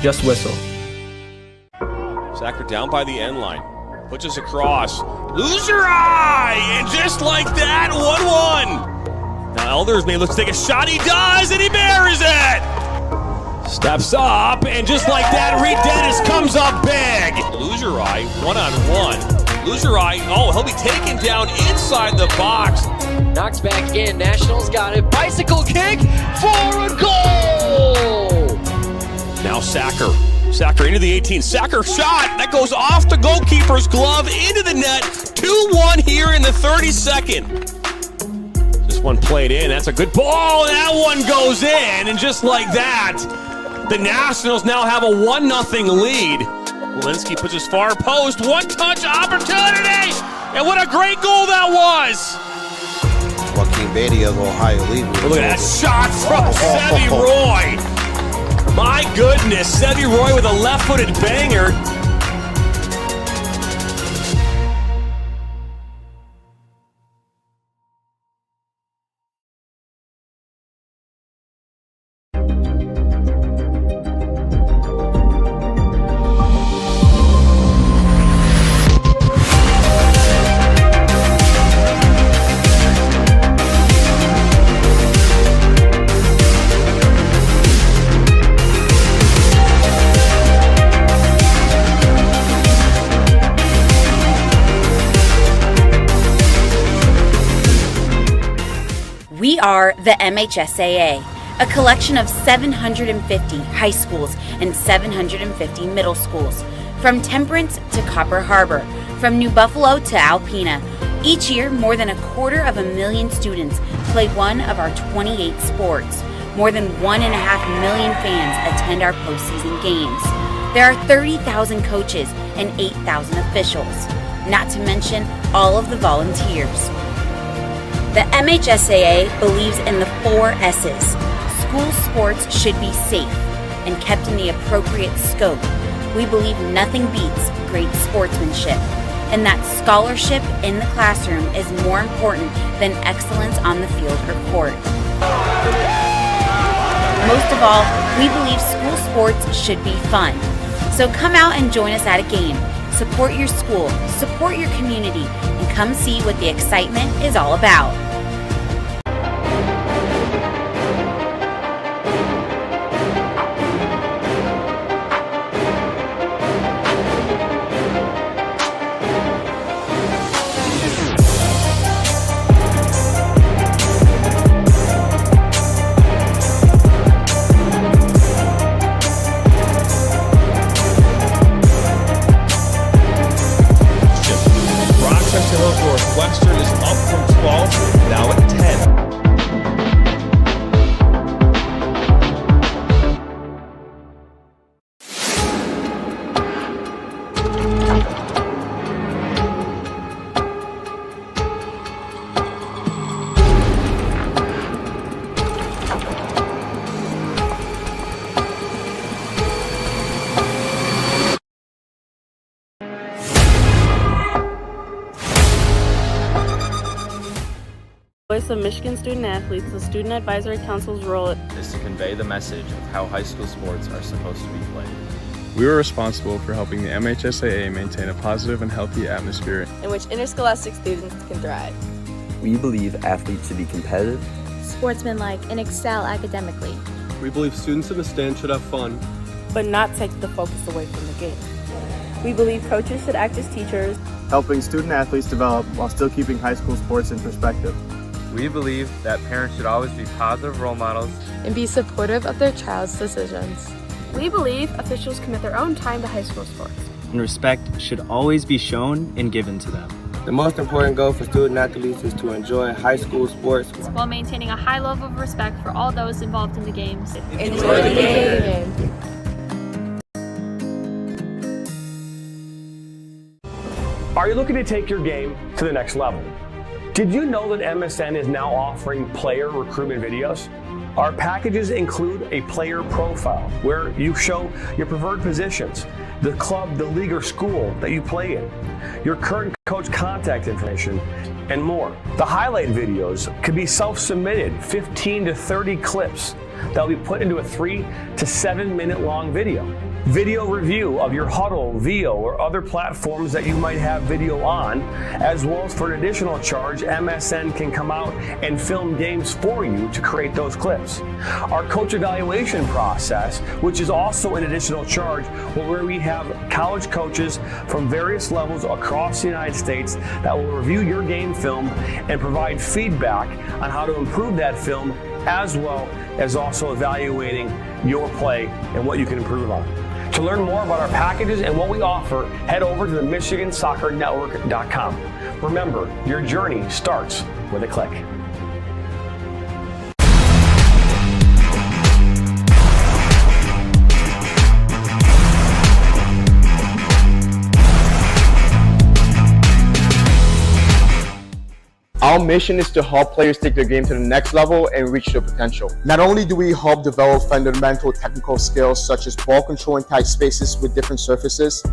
just whistle. Sacker down by the end line. Puts us across. Lose your eye! And just like that, 1-1. Now Elders may look to take a shot. He does, and he buries it! Steps up, and just like that, Reed Dennis comes up big. Lose your eye, 1-on-1. Lose your eye. Oh, he'll be taken down inside the box. Knocks back in. Nationals got it. Bicycle kick for a goal! Now Sacker. Sacker into the 18. Sacker shot. That goes off the goalkeeper's glove into the net. 2-1 here in the 32nd. This one played in. That's a good ball. That one goes in. And just like that, the Nationals now have a 1-0 lead. Walensky puts his far post. One-touch opportunity. And what a great goal that was. Joaquin Beatty of Ohio League. Look at that shot from Sevi Roy. My goodness, Sevi Roy with a left-footed banger. We are the MHSAA, a collection of 750 high schools and 750 middle schools, from Temperance to Copper Harbor, from New Buffalo to Alpena. Each year, more than 250,000 students play one of our 28 sports. More than 1.5 million fans attend our postseason games. There are 30,000 coaches and 8,000 officials, not to mention all of the volunteers. The MHSAA believes in the 4 S's. School sports should be safe and kept in the appropriate scope. We believe nothing beats great sportsmanship, and that scholarship in the classroom is more important than excellence on the field or court. Most of all, we believe school sports should be fun. So come out and join us at a game. Support your school, support your community, and come see what the excitement is all about. Northwestern is up from 12, now at 10. Voice of Michigan Student Athletes, the Student Advisory Council's role is to convey the message of how high school sports are supposed to be played. We are responsible for helping the MHSAA maintain a positive and healthy atmosphere in which interscholastic students can thrive. We believe athletes should be competitive, sportsmanlike, and excel academically. We believe students in the stand should have fun, but not take the focus away from the game. We believe coaches should act as teachers, helping student athletes develop while still keeping high school sports in perspective. We believe that parents should always be positive role models and be supportive of their child's decisions. We believe officials commit their own time to high school sports. And respect should always be shown and given to them. The most important goal for student athletes is to enjoy high school sports while maintaining a high level of respect for all those involved in the games. Enjoy the game. Are you looking to take your game to the next level? Did you know that MSN is now offering player recruitment videos? Our packages include a player profile where you show your preferred positions, the club, the league, or school that you play in, your current coach contact information, and more. The highlight videos could be self-submitted, 15 to 30 clips that will be put into a 3 to 7 minute long video. video review of your Huddle, VO, or other platforms that you might have video on, as well as for an additional charge, MSN can come out and film games for you to create those clips. Our coach evaluation process, which is also an additional charge, where we have college coaches from various levels across the United States that will review your game film and provide feedback on how to improve that film, as well as also evaluating your play and what you can improve on. To learn more about our packages and what we offer, head over to the MichiganSoccerNetwork.com. Remember, your journey starts with a click. Our mission is to help players take their game to the next level and reach their potential. Not only do we help develop fundamental technical skills such as ball control in tight spaces with different surfaces,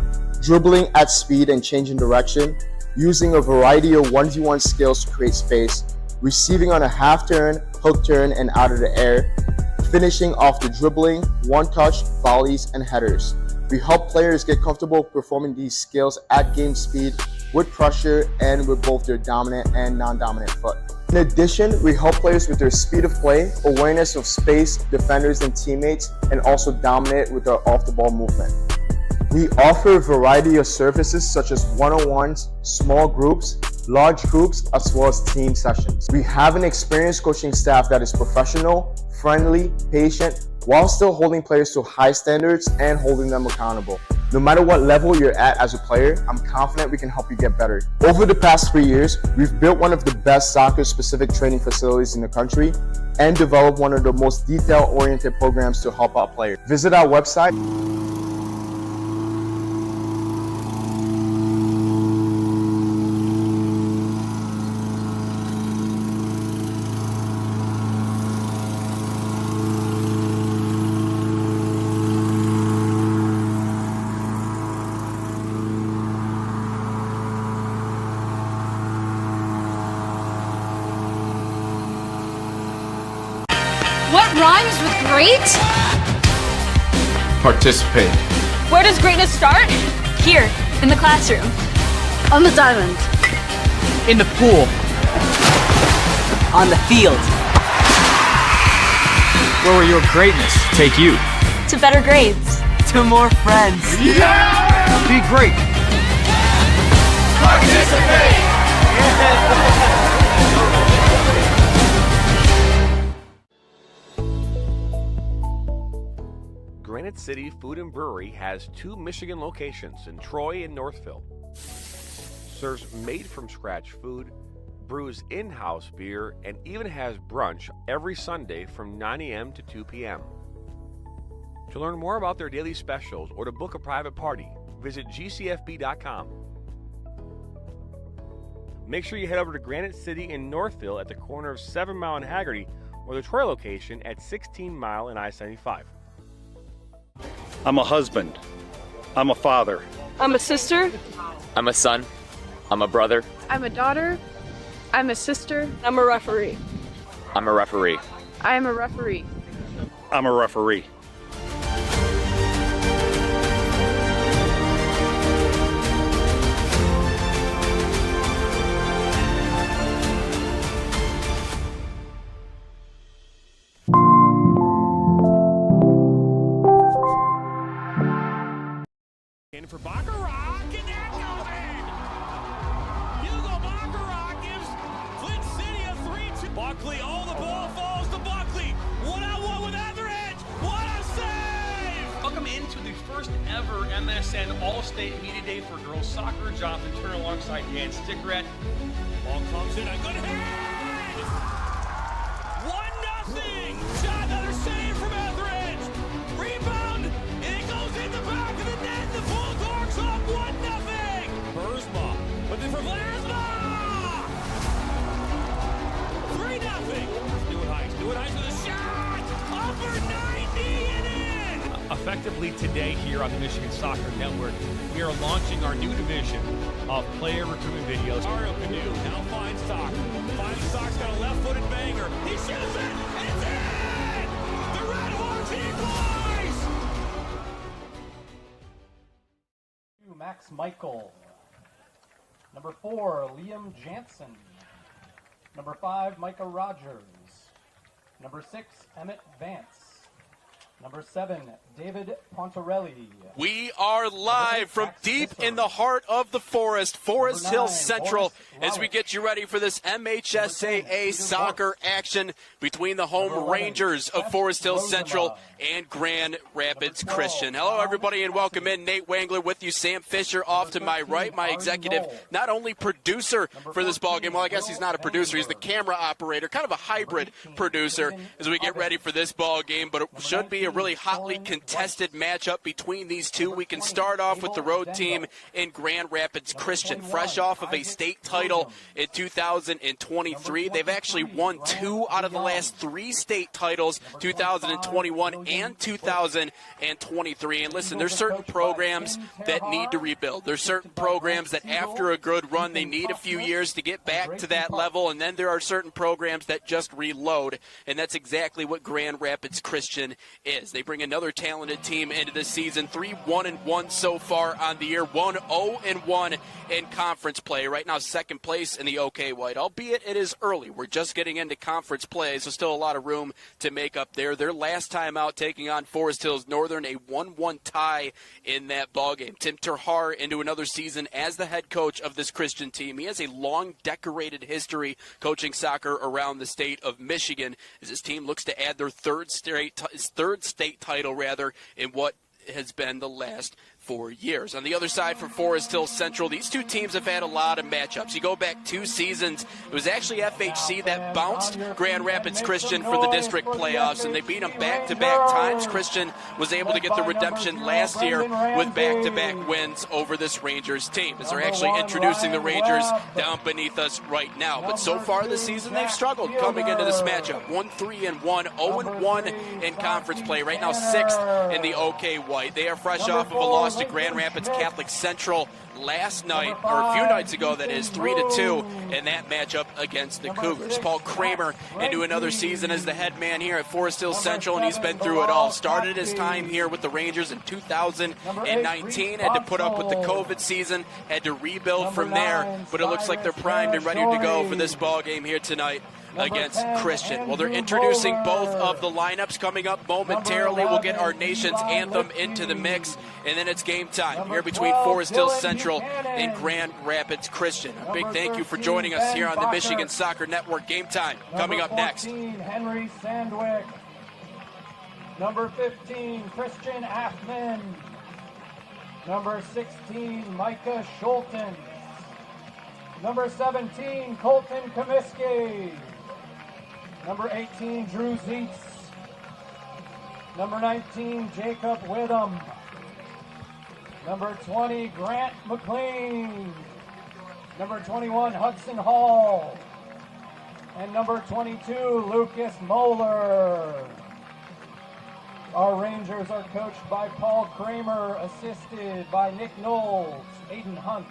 dribbling at speed and changing direction, using a variety of 1v1 skills to create space, receiving on a half turn, hook turn, and out of the air, finishing off the dribbling, one-touch, volleys, and headers. We help players get comfortable performing these skills at game speed, with pressure, and with both their dominant and non-dominant foot. In addition, we help players with their speed of play, awareness of space, defenders and teammates, and also dominate with their off-the-ball movement. We offer a variety of services such as one-on-ones, small groups, large groups, as well as team sessions. We have an experienced coaching staff that is professional, friendly, patient, while still holding players to high standards and holding them accountable. No matter what level you're at as a player, I'm confident we can help you get better. Over the past 3 years, we've built one of the best soccer-specific training facilities in the country and developed one of the most detail-oriented programs to help out players. Visit our website. What rhymes with great? Participate. Where does greatness start? Here, in the classroom. On the diamond. In the pool. On the field. Where will your greatness take you? To better grades. To more friends. Yeah! Be great. Participate! Granite City Food and Brewery has 2 Michigan locations in Troy and Northville. Serves made-from-scratch food, brews in-house beer, and even has brunch every Sunday from 9 a.m. to 2 p.m. To learn more about their daily specials or to book a private party, visit gcfb.com. Make sure you head over to Granite City in Northville at the corner of 7 Mile and Haggerty, or the Troy location at 16 Mile and I-75. I'm a husband. I'm a father. I'm a sister. I'm a son. I'm a brother. I'm a daughter. I'm a sister. I'm a referee. I'm a referee. I am a referee. I'm a referee. For Baccarat, and that goes in! Hugo Baccarat gives Flint City a 3-2. Buckley, oh, the ball falls to Buckley. 1-on-1 with Etheridge. What a save! Welcome into the first ever MSN All-State Media Day for girls soccer. Jonathan Turner alongside Dan Stickrett. Ball comes in, a good hit! 1-0! Shot, another save from Etheridge. Rebound, and it goes in the back of the net. The Bulldogs up 1-0. Burzma, but then from Lasma. 3-0. Stewart Heights with a shot. Upper 90 and in. Effectively today here on the Michigan Soccer Network, we are launching our new division of player recruitment videos. Mario Canoe now finds Sock. Sock's got a left-footed banger. He shoots it, and it's in. The Red Hawks equalize. Max Michael. Number 4, Liam Jansen. Number 5, Micah Rogers. Number 6, Emmett Vance. Number 7, David Pontarelli. We are live from deep in the heart of the Forest Hill Central, as we get you ready for this MHSAA soccer action between the home Rangers of Forest Hill Central and Grand Rapids Christian. Hello, everybody, and welcome in. Nate Wangler with you. Sam Fisher off to my right, my executive, not only producer for this ballgame. Well, I guess he's not a producer. He's the camera operator, kind of a hybrid producer as we get ready for this ballgame, but it should be a really hotly contested matchup between these two. We can start off with the road team in Grand Rapids Christian, fresh off of a state title in 2023. They've actually won 2 out of the last 3 state titles, 2021 and 2023. And listen, there's certain programs that need to rebuild. There's certain programs that after a good run, they need a few years to get back to that level. And then there are certain programs that just reload. And that's exactly what Grand Rapids Christian is. They bring another talented team into this season. 3-1-1 so far on the year. 1-0-1 in conference play. Right now, second place in the OK White. Albeit it is early. We're just getting into conference play, so still a lot of room to make up there. Their last time out taking on Forest Hills Northern, a 1-1 tie in that ballgame. Tim Terhar into another season as the head coach of this Christian team. He has a long, decorated history coaching soccer around the state of Michigan, as his team looks to add their third state title in what has been the last 4 years. On the other side for Forest Hill Central, these two teams have had a lot of matchups. You go back 2 seasons, it was actually FHC that bounced Grand Rapids Christian for the district playoffs, and they beat them back-to-back times. Christian was able to get the redemption last year with back-to-back wins over this Rangers team, as they're actually introducing the Rangers down beneath us right now. But so far this season, they've struggled coming into this matchup. 1-3-1, 0-1 in conference play. Right now, 6th in the OK White. They are fresh off of a loss to Grand Rapids Catholic Central last night, or a few nights ago, that is, 3-2 in that matchup against the Cougars. Paul Kramer into another season as the head man here at Forest Hill Central, and he's been through it all. Started his time here with the Rangers in 2019, had to put up with the COVID season, had to rebuild from there, but it looks like they're primed and ready to go for this ball game here tonight against Christian. Well, they're introducing both of the lineups coming up momentarily. We'll get our nation's anthem into the mix, and then it's game time here between Forest Hill Central and Grand Rapids Christian. A big thank you for joining us here on the Michigan Soccer Network. Game time coming up next. Henry Sandwick. Number 15, Christian Affman. Number 16, Micah Schulten. Number 17, Colton Comiskey. Number 18, Drew Zietz. Number 19, Jacob Witham. Number 20, Grant McLean. Number 21, Hudson Hall. And number 22, Lucas Moeller. Our Rangers are coached by Paul Kramer, assisted by Nick Knowles, Aiden Hunt,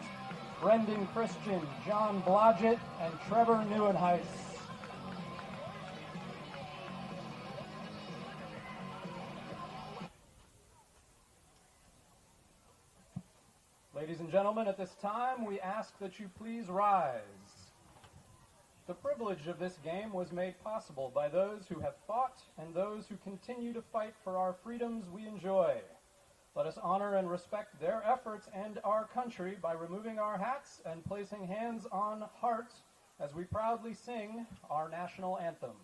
Brendan Christian, John Blodgett, and Trevor Neuenhuis. Ladies and gentlemen, at this time, we ask that you please rise. The privilege of this game was made possible by those who have fought and those who continue to fight for our freedoms we enjoy. Let us honor and respect their efforts and our country by removing our hats and placing hands on hearts as we proudly sing our national anthem.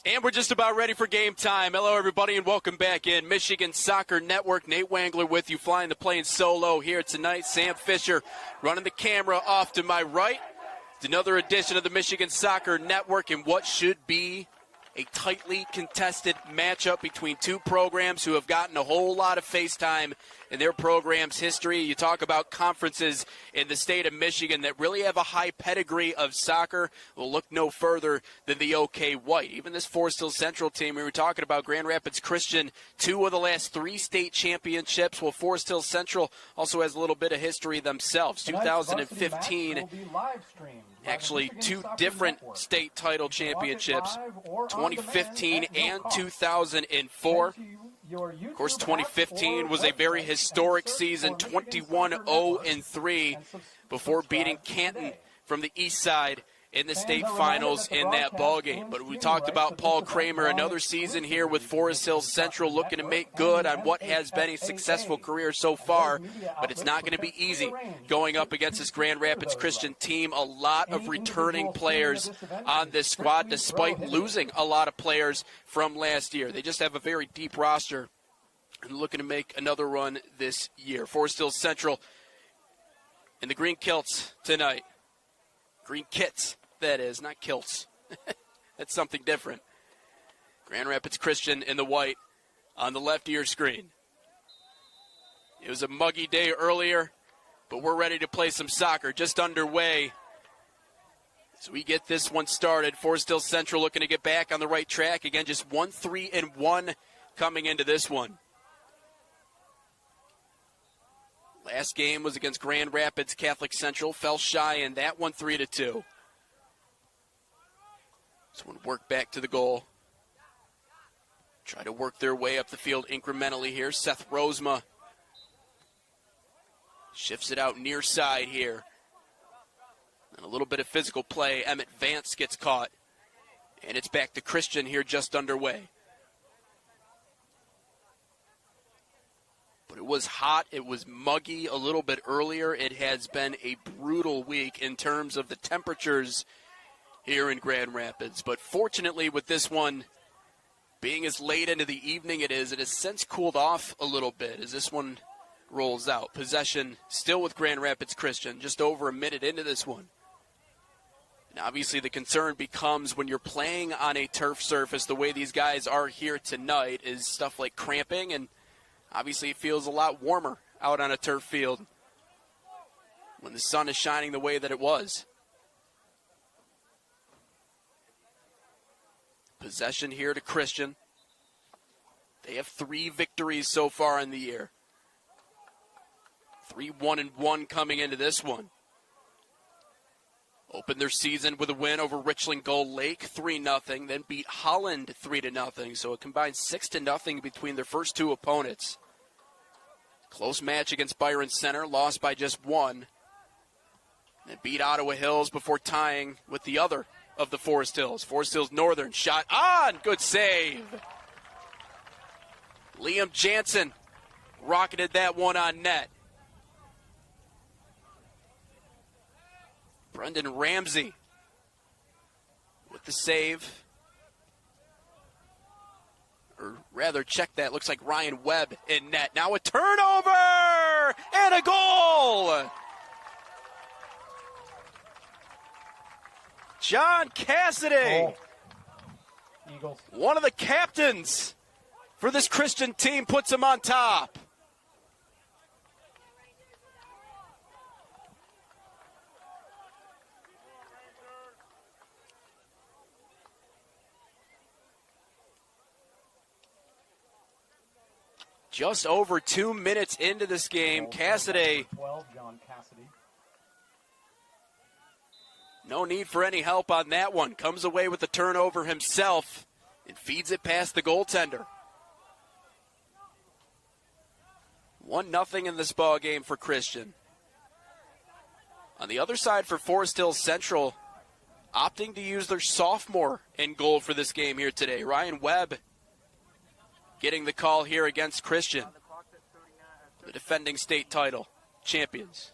And we're just about ready for game time. Hello, everybody, and welcome back in. Michigan Soccer Network. Nate Wangler with you, flying the plane solo here tonight. Sam Fisher running the camera off to my right. It's another edition of the Michigan Soccer Network in what should be a tightly contested matchup between two programs who have gotten a whole lot of face time in their program's history. You talk about conferences in the state of Michigan that really have a high pedigree of soccer. We'll look no further than the OK White. Even this Forest Hill Central team, we were talking about Grand Rapids Christian, 2 of the last 3 state championships. Well, Forest Hill Central also has a little bit of history themselves. 2015, actually 2 different state title championships, 2015 and 2004. Of course, 2015 was a very historic season, 21-0-3, before beating Canton from the east side in the state finals in that ballgame. But we talked about Paul Kramer, another season here with Forest Hill Central, looking to make good on what has been a successful career so far. But it's not going to be easy going up against this Grand Rapids Christian team. A lot of returning players on this squad, despite losing a lot of players from last year. They just have a very deep roster and looking to make another run this year. Forest Hill Central in the green kilts tonight. Green kits, that is, not kilts. That's something different. Grand Rapids Christian in the white on the left of your screen. It was a muggy day earlier, but we're ready to play some soccer. Just underway as we get this one started. Forest Hill Central looking to get back on the right track. Again, just 1-3-1 coming into this one. Last game was against Grand Rapids Catholic Central. Fell shy in that one, 3-2. This one worked back to the goal. Try to work their way up the field incrementally here. Seth Rosema shifts it out near side here. And a little bit of physical play. Emmett Vance gets caught. And it's back to Christian here just underway. But it was hot. It was muggy a little bit earlier. It has been a brutal week in terms of the temperatures here in Grand Rapids. But fortunately, with this one being as late into the evening it has since cooled off a little bit as this one rolls out. Possession still with Grand Rapids Christian, just over a minute into this one. And obviously the concern becomes when you're playing on a turf surface the way these guys are here tonight is stuff like cramping, and obviously it feels a lot warmer out on a turf field when the sun is shining the way that it was. Possession here to Christian. They have 3 victories so far in the year. 3-1-1 coming into this one. Opened their season with a win over Richland Gull Lake, 3-0, then beat Holland 3-0. So a combined 6-0 between their first 2 opponents. Close match against Byron Center, lost by just 1. Then beat Ottawa Hills before tying with the other of the Forest Hills. Forest Hills Northern, shot on, good save. Liam Jansen rocketed that one on net. Brendan Ramsey with the save. Or rather, check that. Looks like Ryan Webb in net. Now a turnover and a goal. John Cassidy, Eagles. One of the captains for this Christian team, puts him on top. Just over 2 minutes into this game, Cassidy. 12, John Cassidy. No need for any help on that one. Comes away with the turnover himself and feeds it past the goaltender. 1-0 in this ball game for Christian. On the other side for Forest Hill Central, opting to use their sophomore in goal for this game here today. Ryan Webb getting the call here against Christian, the defending state title champions.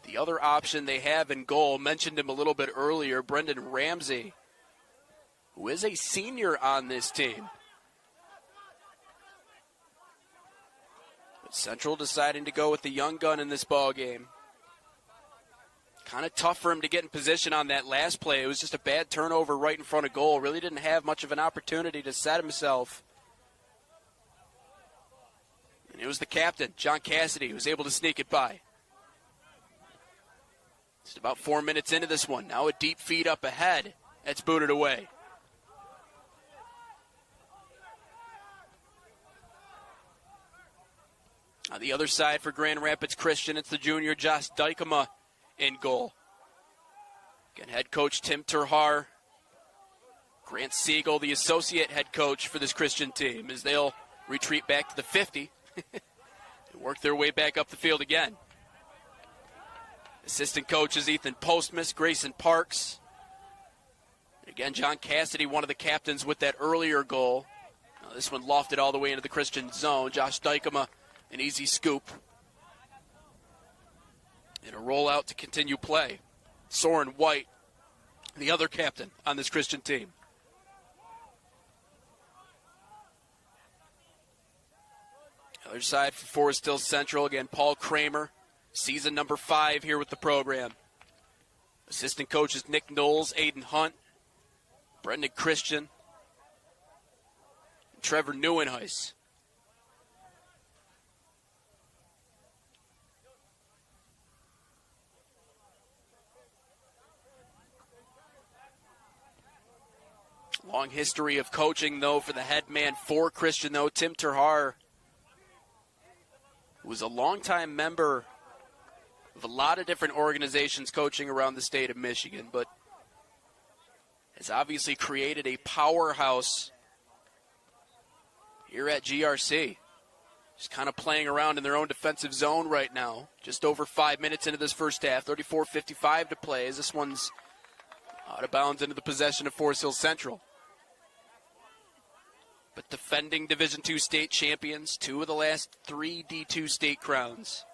The other option they have in goal, mentioned him a little bit earlier, Brendan Ramsey, who is a senior on this team. But Central deciding to go with the young gun in this ball game. Kind of tough for him to get in position on that last play. It was just a bad turnover right in front of goal. Really didn't have much of an opportunity to set himself. And it was the captain, John Cassidy, who was able to sneak it by. Just about 4 minutes into this one. Now a deep feed up ahead. That's booted away. On the other side for Grand Rapids Christian, it's the junior Josh Dykema in goal. Again, head coach Tim Terhar. Grant Siegel, the associate head coach for this Christian team, as they'll retreat back to the 50 and work their way back up the field again. Assistant coaches Ethan Postmus, Grayson Parks. Again, John Cassidy, one of the captains with that earlier goal. Now this one lofted all the way into the Christian zone. Josh Dykema, an easy scoop. And a rollout to continue play. Soren White, the other captain on this Christian team. Other side for Forest Hills Central, again, Paul Kramer, season number 5 here with the program. Assistant coaches Nick Knowles, Aiden Hunt, Brendan Christian, and Trevor Neuenhuis. Long history of coaching, though, for the head man for Christian, though, Tim Terhar, who was a longtime member of a lot of different organizations coaching around the state of Michigan, but has obviously created a powerhouse here at GRC. Just kind of playing around in their own defensive zone right now. Just over 5 minutes into this first half, 34:55 to play as this one's out of bounds into the possession of Forest Hills Central. But defending Division II state champions, 2 of the last 3 D2 state crowns.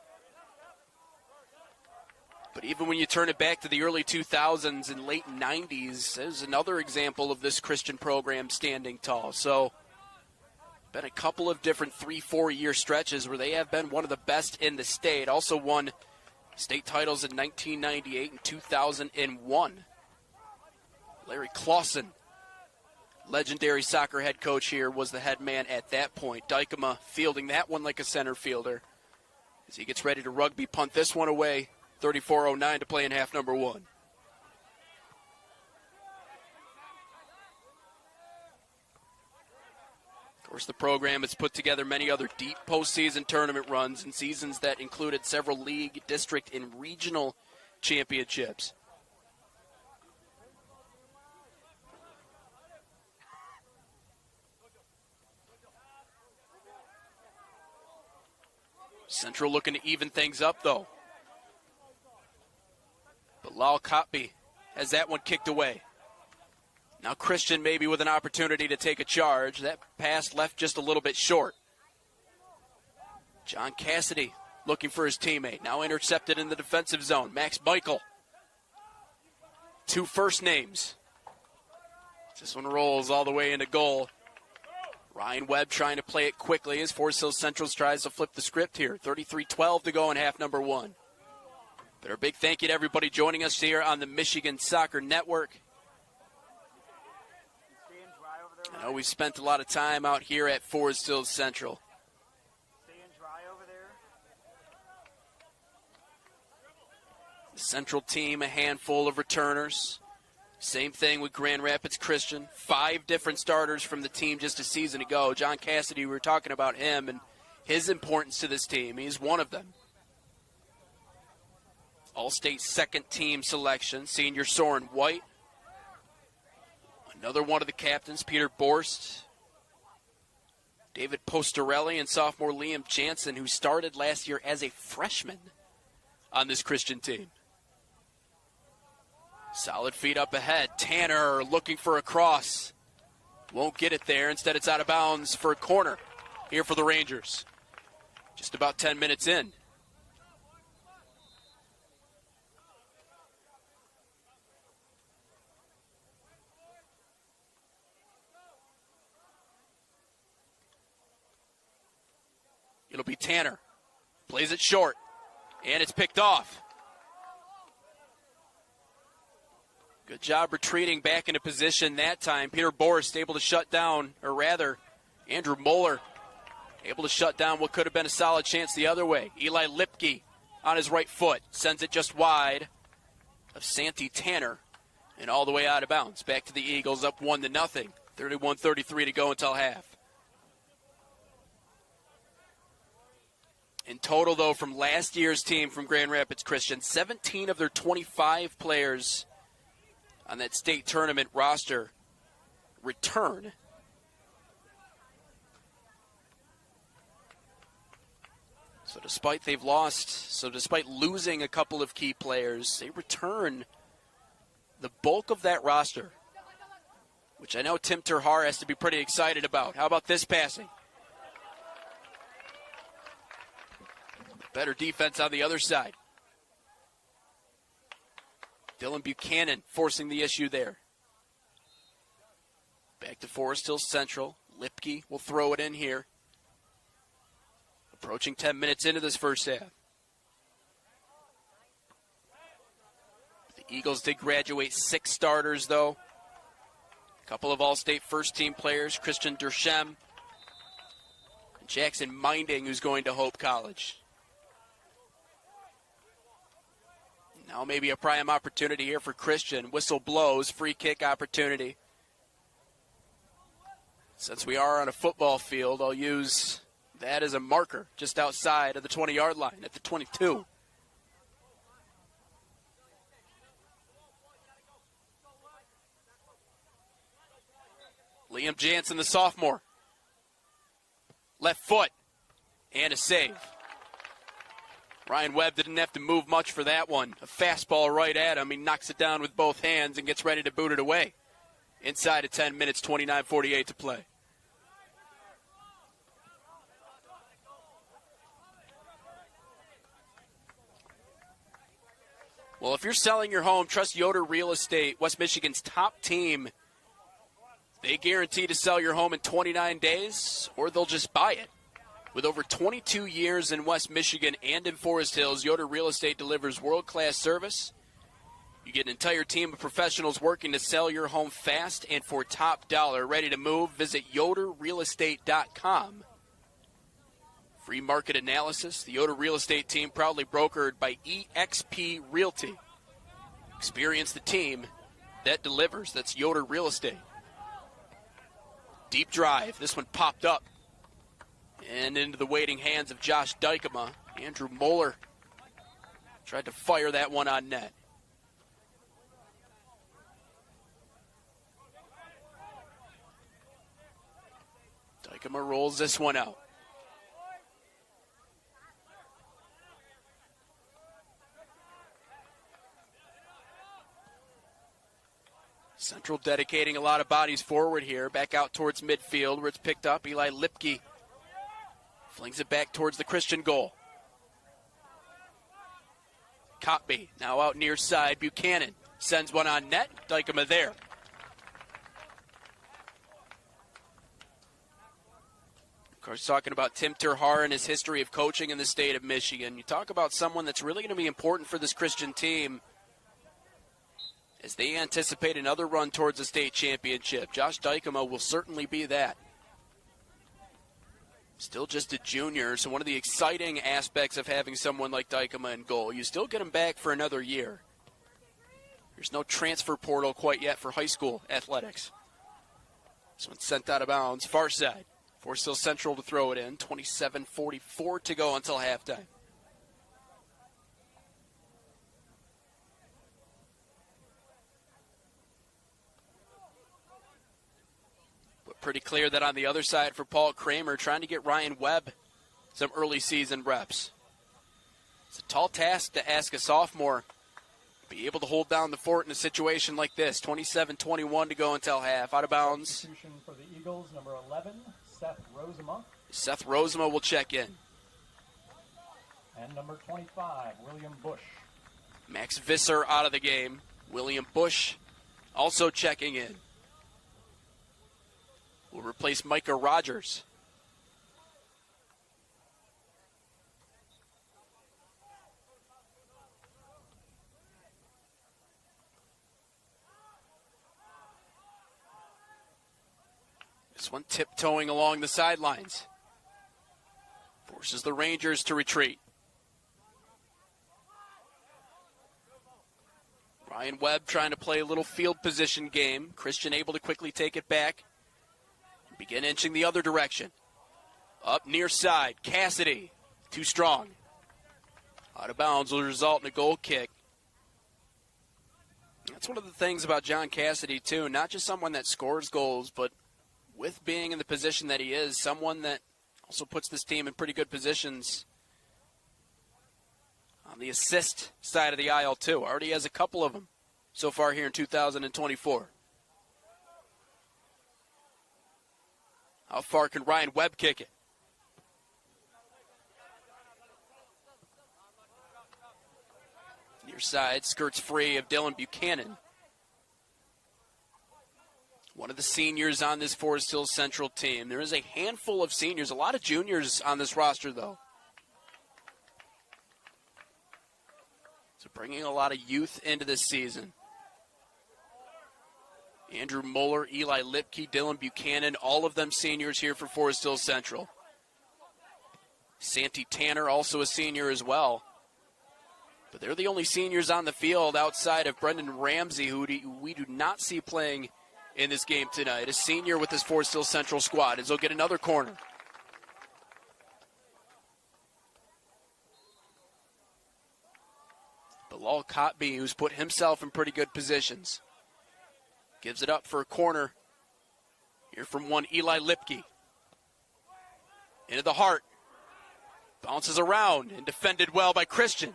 But even when you turn it back to the early 2000s and late 90s, there's another example of this Christian program standing tall. So, been a couple of different 3-4 year stretches where they have been one of the best in the state. Also won state titles in 1998 and 2001. Larry Clausen, legendary soccer head coach here, was the head man at that point. Dykema fielding that one like a center fielder as he gets ready to rugby punt this one away. 34:09 to play in half number 1. Of course, the program has put together many other deep postseason tournament runs and seasons that included several league, district, and regional championships. Central looking to even things up, though. But Lal Katbi has that one kicked away. Now Christian maybe with an opportunity to take a charge. That pass left just a little bit short. John Cassidy looking for his teammate. Now intercepted in the defensive zone. Max Michael. 2 first names. This one rolls all the way into goal. Ryan Webb trying to play it quickly as Forest Hills Central tries to flip the script here. 33-12 to go in half number 1. But a big thank you to everybody joining us here on the Michigan Soccer Network. I know we've spent a lot of time out here at Forest Hills Central. The Central team, a handful of returners. Same thing with Grand Rapids Christian. 5 different starters from the team just a season ago. John Cassidy, we were talking about him and his importance to this team. He's one of them. All-state second team selection, senior Soren White. Another one of the captains, Peter Borst. David Postorelli and sophomore Liam Jansen, who started last year as a freshman on this Christian team. Solid feet up ahead. Tanner looking for a cross. Won't get it there. Instead, it's out of bounds for a corner here for the Rangers. Just about 10 minutes in. It'll be Tanner. Plays it short, and it's picked off. Good job retreating back into position that time. Peter Borst able to shut down, or rather, Andrew Moeller able to shut down what could have been a solid chance the other way. Eli Lipke on his right foot sends it just wide of Santi Tanner and all the way out of bounds. Back to the Eagles, up 1-0. 31-33 to go until half. In total, though, from last year's team from Grand Rapids Christian, 17 of their 25 players on that state tournament roster return. So despite losing a couple of key players, they return the bulk of that roster, which I know Tim Terhar has to be pretty excited about. How about this passing? Better defense on the other side. Dylan Buchanan forcing the issue there. Back to Forest Hills Central. Lipke will throw it in here. Approaching 10 minutes into this first half. The Eagles did graduate 6 starters, though. A couple of All-State first-team players, Christian Dershem and Jackson Minding, who's going to Hope College. Now maybe a prime opportunity here for Christian. Whistle blows, free kick opportunity. Since we are on a football field, I'll use that as a marker just outside of the 20-yard line at the 22. Liam Jansen, the sophomore. Left foot and a save. Ryan Webb didn't have to move much for that one. A fastball right at him. He knocks it down with both hands and gets ready to boot it away. Inside of 10 minutes, 29:48 to play. Well, if you're selling your home, trust Yoder Real Estate, West Michigan's top team. They guarantee to sell your home in 29 days, or they'll just buy it. With over 22 years in West Michigan and in Forest Hills, Yoder Real Estate delivers world-class service. You get an entire team of professionals working to sell your home fast and for top dollar. Ready to move? Visit yoderrealestate.com. Free market analysis. The Yoder Real Estate team proudly brokered by eXp Realty. Experience the team that delivers. That's Yoder Real Estate. Deep drive. This one popped up and into the waiting hands of Josh Dykema. Andrew Moeller tried to fire that one on net. Dykema rolls this one out. Central dedicating a lot of bodies forward here. Back out towards midfield where it's picked up. Eli Lipke flings it back towards the Christian goal. Cotby now out near side. Buchanan sends one on net. Dykema there. Of course, talking about Tim Terhar and his history of coaching in the state of Michigan. You talk about someone that's really going to be important for this Christian team as they anticipate another run towards a state championship. Josh Dykema will certainly be that. Still just a junior, so one of the exciting aspects of having someone like Dykema in goal, you still get him back for another year. There's no transfer portal quite yet for high school athletics. This one's sent out of bounds, far side. Forest Hills Central to throw it in. 27:44 to go until halftime. Pretty clear that on the other side for Paul Kramer, trying to get Ryan Webb some early season reps. It's a tall task to ask a sophomore to be able to hold down the fort in a situation like this. 27-21 to go until half. Out of bounds. Substitution for the Eagles, number 11, Seth Rosema. Seth Rosema will check in. And number 25, William Bush. Max Visser out of the game. William Bush also checking in. Will replace Micah Rogers. This one tiptoeing along the sidelines. Forces the Rangers to retreat. Ryan Webb trying to play a little field position game. Christian able to quickly take it back. Begin inching the other direction. Up near side, Cassidy. Too strong. Out of bounds will result in a goal kick. That's one of the things about John Cassidy, too. Not just someone that scores goals, but with being in the position that he is, someone that also puts this team in pretty good positions on the assist side of the aisle, too. Already has a couple of them so far here in 2024. How far can Ryan Webb kick it? Near side, skirts free of Dylan Buchanan. One of the seniors on this Forest Hills Central team. There is a handful of seniors, a lot of juniors on this roster, though. So bringing a lot of youth into this season. Andrew Moeller, Eli Lipke, Dylan Buchanan, all of them seniors here for Forest Hills Central. Santi Tanner, also a senior as well. But they're the only seniors on the field outside of Brendan Ramsey, who we do not see playing in this game tonight. A senior with this Forest Hills Central squad, as they'll get another corner. Bilal Kotbi, who's put himself in pretty good positions. Gives it up for a corner. Here from one Eli Lipke. Into the heart. Bounces around and defended well by Christian.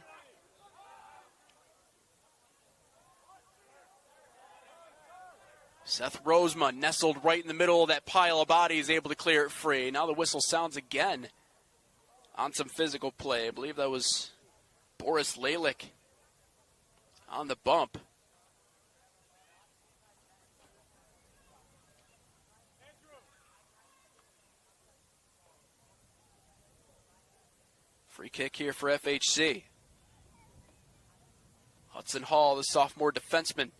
Seth Rosemont nestled right in the middle of that pile of bodies, able to clear it free. Now the whistle sounds again on some physical play. I believe that was Boris Lalick on the bump. Free kick here for FHC. Hudson Hall, the sophomore defenseman,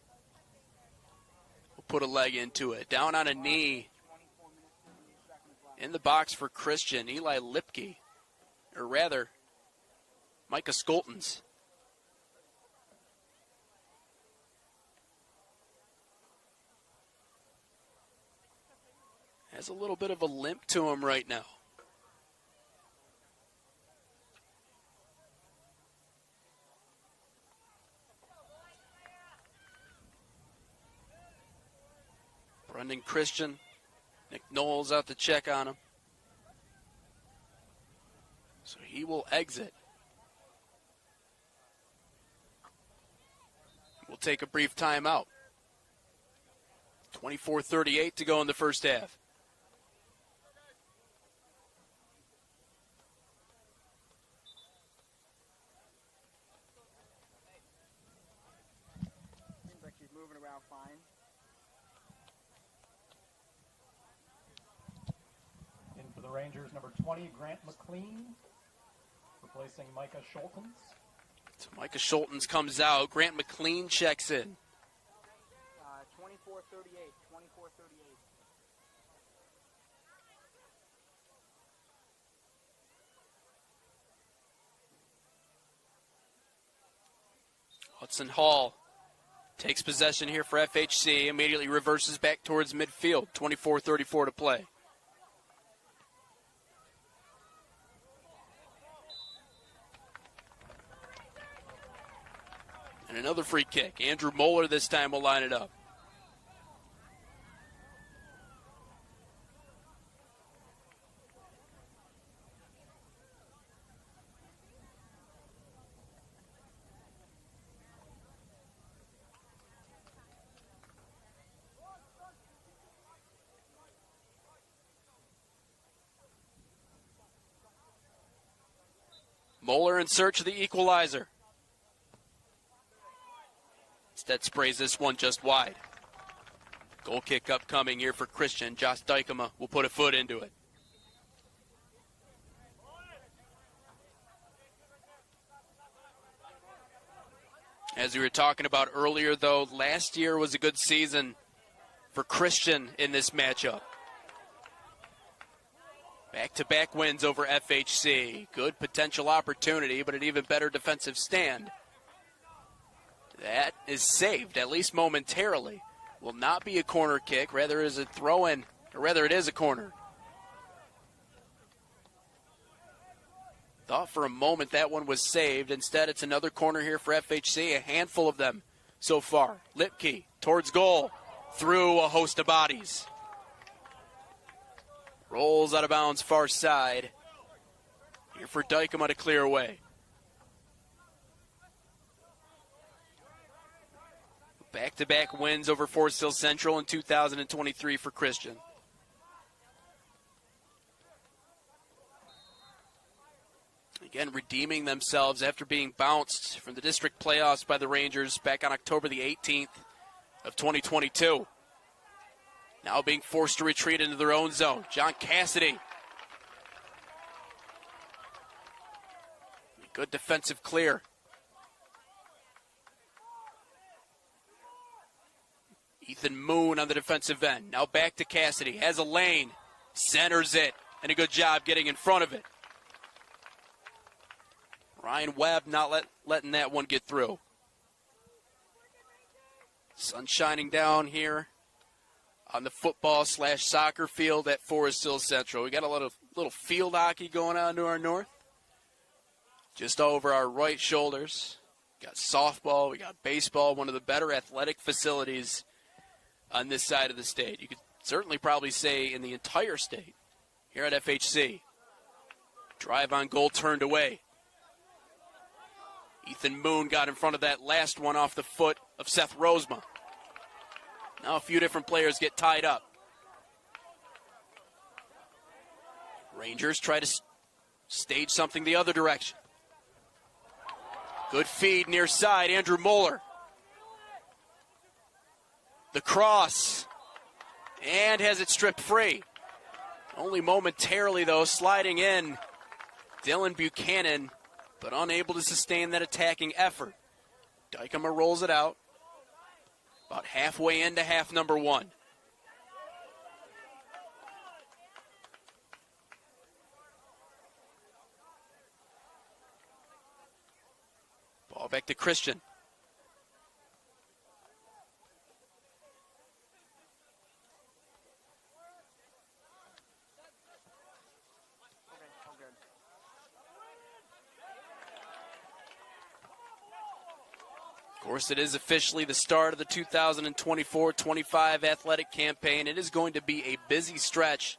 will put a leg into it. Down on a knee. In the box for Christian, Eli Lipke. Or rather, Micah Skoltens. Has a little bit of a limp to him right now. Brendan Christian, Nick Knowles out to check on him. So he will exit. We'll take a brief timeout. 24:38 to go in the first half. Seems like she's moving around fine. In for the Rangers, number 20, Grant McLean, replacing Micah Schultens. So Micah Schultens comes out. Grant McLean checks in. 24:38. 24:38. Hudson Hall takes possession here for FHC. Immediately reverses back towards midfield. 24:34 to play. And another free kick. Andrew Moeller this time will line it up. Moeller in search of the equalizer. Instead sprays this one just wide. Goal kick upcoming here for Christian. Josh Dykema will put a foot into it. As we were talking about earlier, though, last year was a good season for Christian in this matchup. Back-to-back wins over FHC. Good potential opportunity, but an even better defensive stand. That is saved, at least momentarily. Will not be a corner kick, rather is a throw-in, or rather it is a corner. Thought for a moment that one was saved. Instead, it's another corner here for FHC, a handful of them so far. Lipke towards goal, through a host of bodies. Rolls out of bounds, far side. Here for Dykema to clear away. Back-to-back wins over Forest Hill Central in 2023 for Christian. Again, redeeming themselves after being bounced from the district playoffs by the Rangers back on October the 18th of 2022. Now being forced to retreat into their own zone. John Cassidy. Good defensive clear. Ethan Moon on the defensive end. Now back to Cassidy. Has a lane. Centers it. And a good job getting in front of it. Ryan Webb not letting that one get through. Sun shining down here on the football/soccer field at Forest Hill Central. We got a little field hockey going on to our north. Just over our right shoulders. Got softball, we got baseball, one of the better athletic facilities on this side of the state. You could certainly probably say in the entire state here at FHC. Drive on goal turned away. Ethan Moon got in front of that last one off the foot of Seth Rosema. Now a few different players get tied up. Rangers try to stage something the other direction. Good feed near side, Andrew Moeller. The cross, and has it stripped free. Only momentarily, though, sliding in. Dylan Buchanan, but unable to sustain that attacking effort. Dykema rolls it out. About halfway into half number one. Ball back to Christian. Of course, it is officially the start of the 2024-25 athletic campaign. It is going to be a busy stretch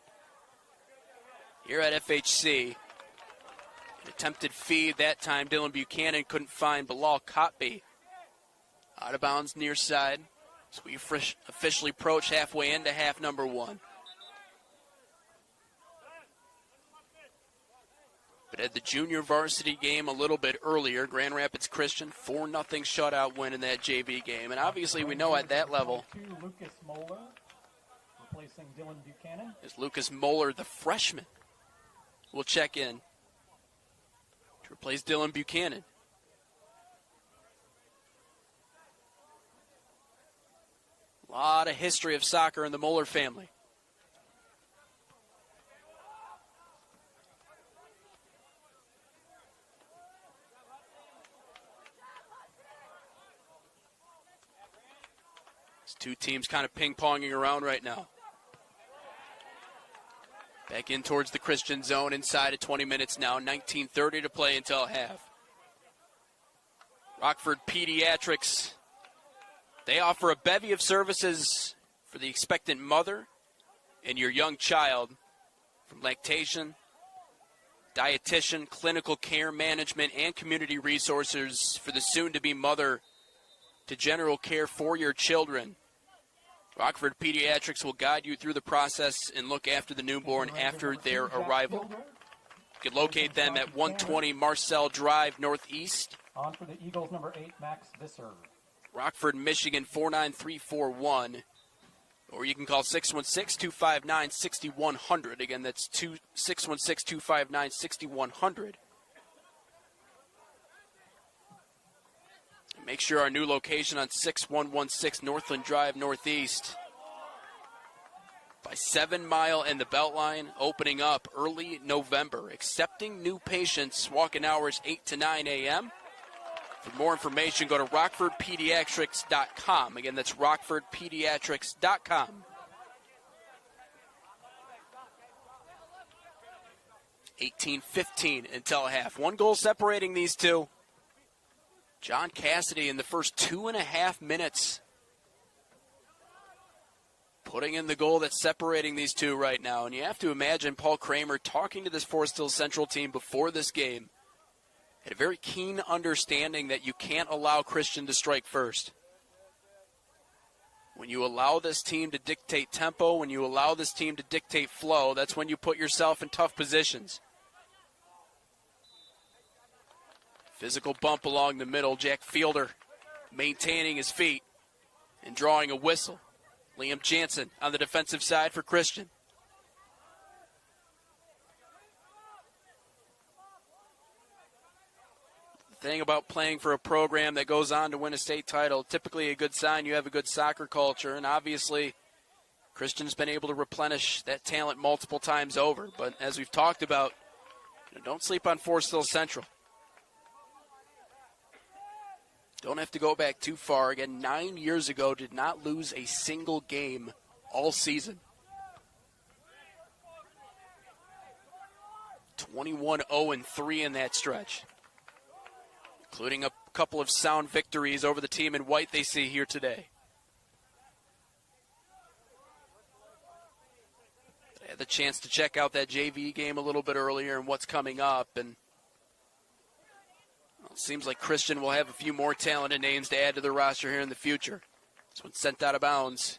here at FHC. An attempted feed that time. Dylan Buchanan couldn't find Bilal Kotby. Out of bounds near side. So we officially approach halfway into half number one. But at the junior varsity game a little bit earlier, Grand Rapids Christian, 4-0 shutout win in that JV game. And obviously we know at that level Lucas Moeller, replacing Dylan Buchanan. Is Lucas Moeller, the freshman, will check in to replace Dylan Buchanan. A lot of history of soccer in the Moeller family. Two teams kind of ping-ponging around right now. Back in towards the Christian zone, inside of 20 minutes now. 19:30 to play until half. Rockford Pediatrics. They offer a bevy of services for the expectant mother and your young child, from lactation, dietitian, clinical care management, and community resources for the soon-to-be mother to general care for your children. Rockford Pediatrics will guide you through the process and look after the newborn after their arrival. You can locate them at 120 Marcel Drive Northeast. On for the Eagles, number 8, Max Visser. Rockford, Michigan, 49341. Or you can call 616-259-6100. Again, that's 616-259-6100. Make sure our new location on 6116 Northland Drive Northeast by 7 Mile and the Beltline, opening up early November, accepting new patients, walk-in hours 8 to 9 a.m. For more information, go to rockfordpediatrics.com. Again, that's rockfordpediatrics.com. 18-15 until half. 1 goal separating these two. John Cassidy in the first 2.5 minutes, putting in the goal that's separating these two right now. And you have to imagine Paul Kramer talking to this Forest Hills Central team before this game, had a very keen understanding that you can't allow Christian to strike first. When you allow this team to dictate tempo, when you allow this team to dictate flow, that's when you put yourself in tough positions. Physical bump along the middle. Jack Fielder maintaining his feet and drawing a whistle. Liam Jansen on the defensive side for Christian. The thing about playing for a program that goes on to win a state title, typically a good sign you have a good soccer culture, and obviously Christian's been able to replenish that talent multiple times over. But as we've talked about, don't sleep on Forest Hills Central. Don't have to go back too far. Again, 9 years ago, did not lose a single game all season. 21-0-3 in that stretch, including a couple of sound victories over the team in white they see here today. I had the chance to check out that JV game a little bit earlier and what's coming up, and well, it seems like Christian will have a few more talented names to add to the roster here in the future. This one's sent out of bounds.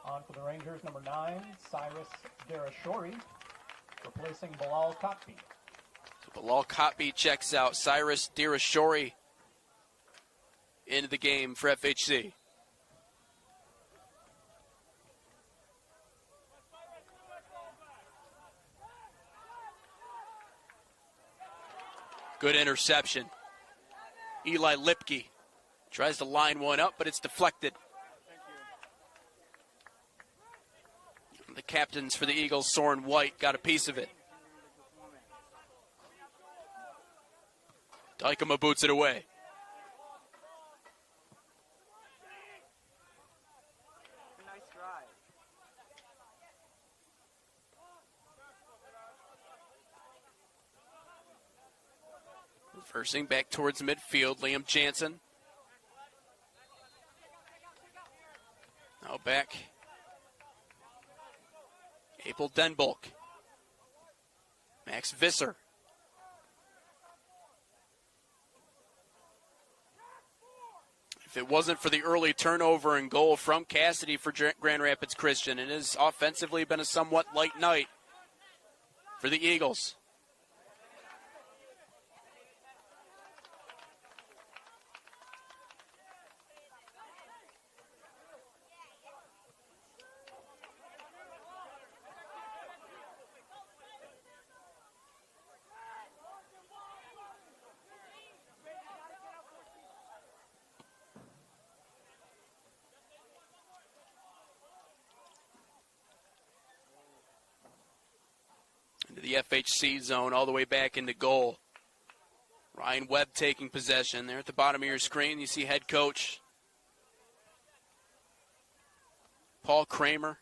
On for the Rangers, number 9, Cyrus Darashori, replacing Bilal Kotbi. So Bilal Kotbi checks out. Cyrus Darashori into the game for FHC. Good interception. Eli Lipke tries to line one up, but it's deflected. The captains for the Eagles, Soren White, got a piece of it. Dykema boots it away. Nice drive. Reversing back towards midfield, Liam Jansen. Now back. Abel Denbulk. Max Visser. If it wasn't for the early turnover and goal from Cassidy for Grand Rapids Christian, it has offensively been a somewhat light night for the Eagles. Into the FHC zone, all the way back into goal. Ryan Webb taking possession. There at the bottom of your screen, you see head coach Paul Kramer.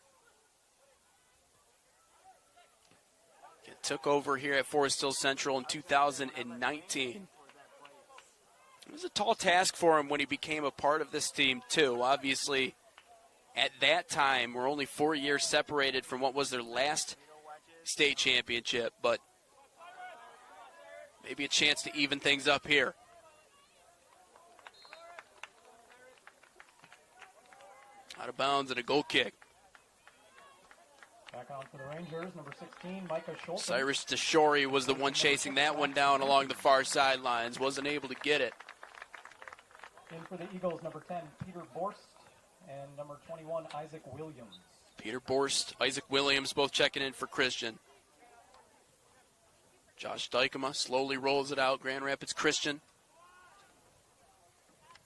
Took over here at Forest Hills Central in 2019. It was a tall task for him when he became a part of this team, too. Obviously, at that time, we're only 4 years separated from what was their last state championship, but maybe a chance to even things up here. Out of bounds and a goal kick. Back on for the Rangers, number 16, Micah Schulten. Cyrus Deshori was the one chasing that one down along the far sidelines. Wasn't able to get it. In for the Eagles, number 10, Peter Borst, and number 21, Isaac Williams. Peter Borst, Isaac Williams, both checking in for Christian. Josh Dykema slowly rolls it out. Grand Rapids Christian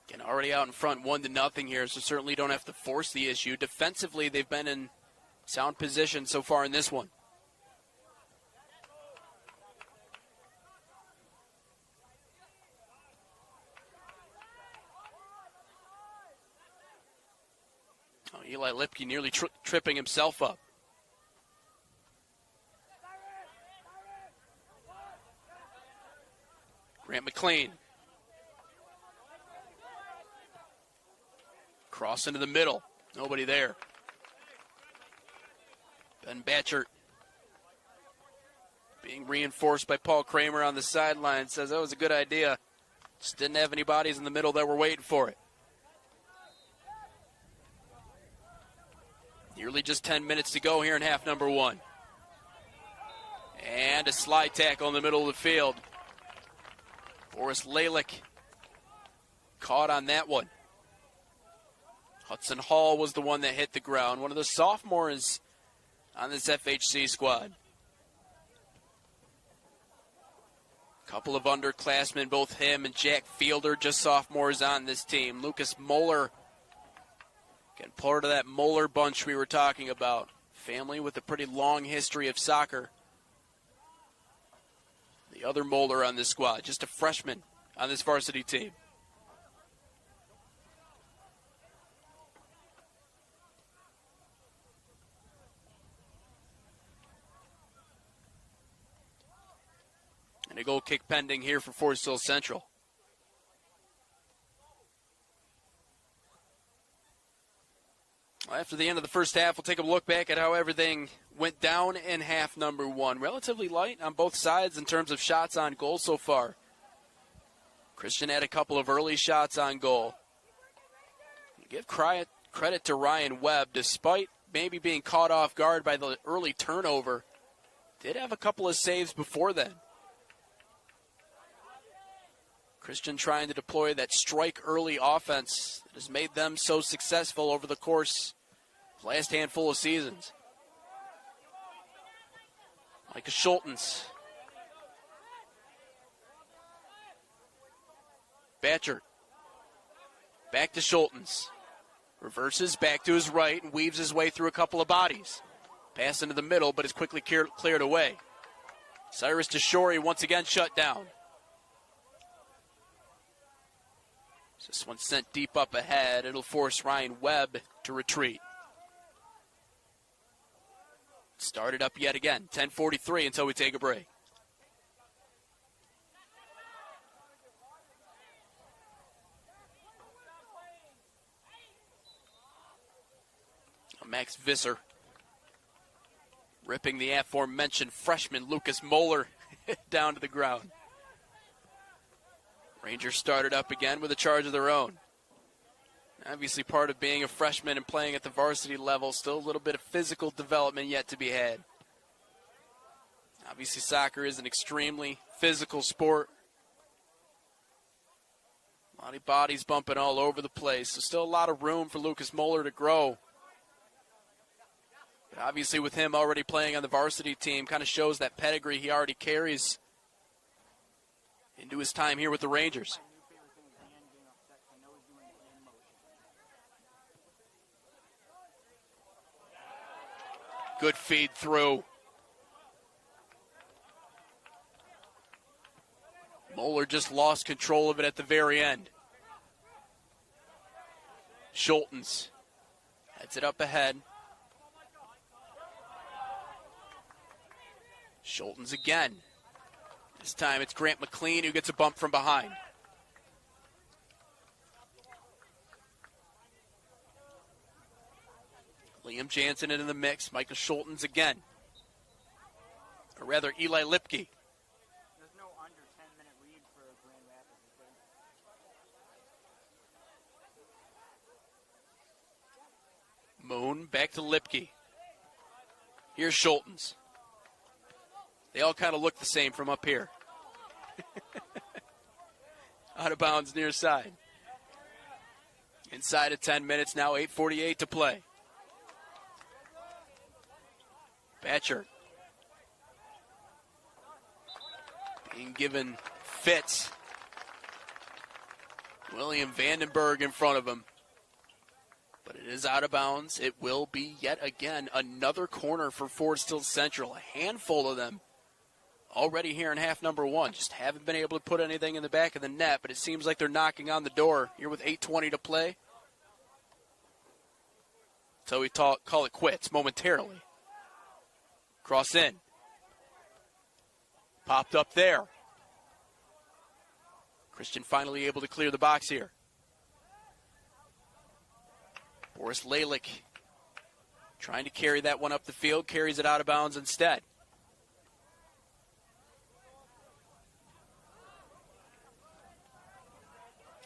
Again, already out in front 1-0 here, so certainly don't have to force the issue. Defensively, they've been in sound position so far in this one. Oh, Eli Lipke nearly tripping himself up. Grant McLean. Cross into the middle. Nobody there. Ben Batchert being reinforced by Paul Kramer on the sideline. Says that was a good idea. Just didn't have any bodies in the middle that were waiting for it. Nearly just 10 minutes to go here in half number one. And a slide tackle in the middle of the field. Boris Lalick caught on that one. Hudson Hall was the one that hit the ground. One of the sophomores on this FHC squad. A couple of underclassmen, both him and Jack Fielder, just sophomores on this team. Lucas Moeller, again, part of that Moeller bunch we were talking about. Family with a pretty long history of soccer. The other Moeller on this squad, just a freshman on this varsity team. And a goal kick pending here for Forest Hill Central. After the end of the first half, we'll take a look back at how everything went down in half number one. Relatively light on both sides in terms of shots on goal so far. Christian had a couple of early shots on goal. Give credit to Ryan Webb, despite maybe being caught off guard by the early turnover. Did have a couple of saves before then. Christian trying to deploy that strike early offense that has made them so successful over the course of the last handful of seasons. Micah Schultens. Batchert. Back to Schultens. Reverses back to his right and weaves his way through a couple of bodies. Pass into the middle, but is quickly cleared away. Cyrus DeShore once again shut down. This one sent deep up ahead. It'll force Ryan Webb to retreat. Started up yet again. 10:43 until we take a break. Max Visser ripping the aforementioned freshman Lucas Moeller down to the ground. Rangers started up again with a charge of their own. Obviously part of being a freshman and playing at the varsity level, still a little bit of physical development yet to be had. Obviously soccer is an extremely physical sport. A lot of bodies bumping all over the place, so still a lot of room for Lucas Moeller to grow. But obviously with him already playing on the varsity team, kind of shows that pedigree he already carries into his time here with the Rangers. Good feed through. Moeller just lost control of it at the very end. Schultens heads it up ahead. Schultens again. This time it's Grant McLean who gets a bump from behind. Liam Jansen into the mix. Michael Schultens again. Or rather, Eli Lipke. There's no under 10-minute lead for Grand Rapids. Moon back to Lipke. Here's Schultens. They all kind of look the same from up here. Out of bounds near side. Inside of 10 minutes now, 8:48 to play. Batchert being given fits William Vandenberg in front of him. But it is out of bounds. It will be yet again another corner for Forest Hill Central. A handful of them already here in half number one. Just haven't been able to put anything in the back of the net, but it seems like they're knocking on the door here with 8:20 to play. So we call it quits momentarily. Cross in. Popped up there. Christian finally able to clear the box here. Boris Lalick trying to carry that one up the field, carries it out of bounds instead.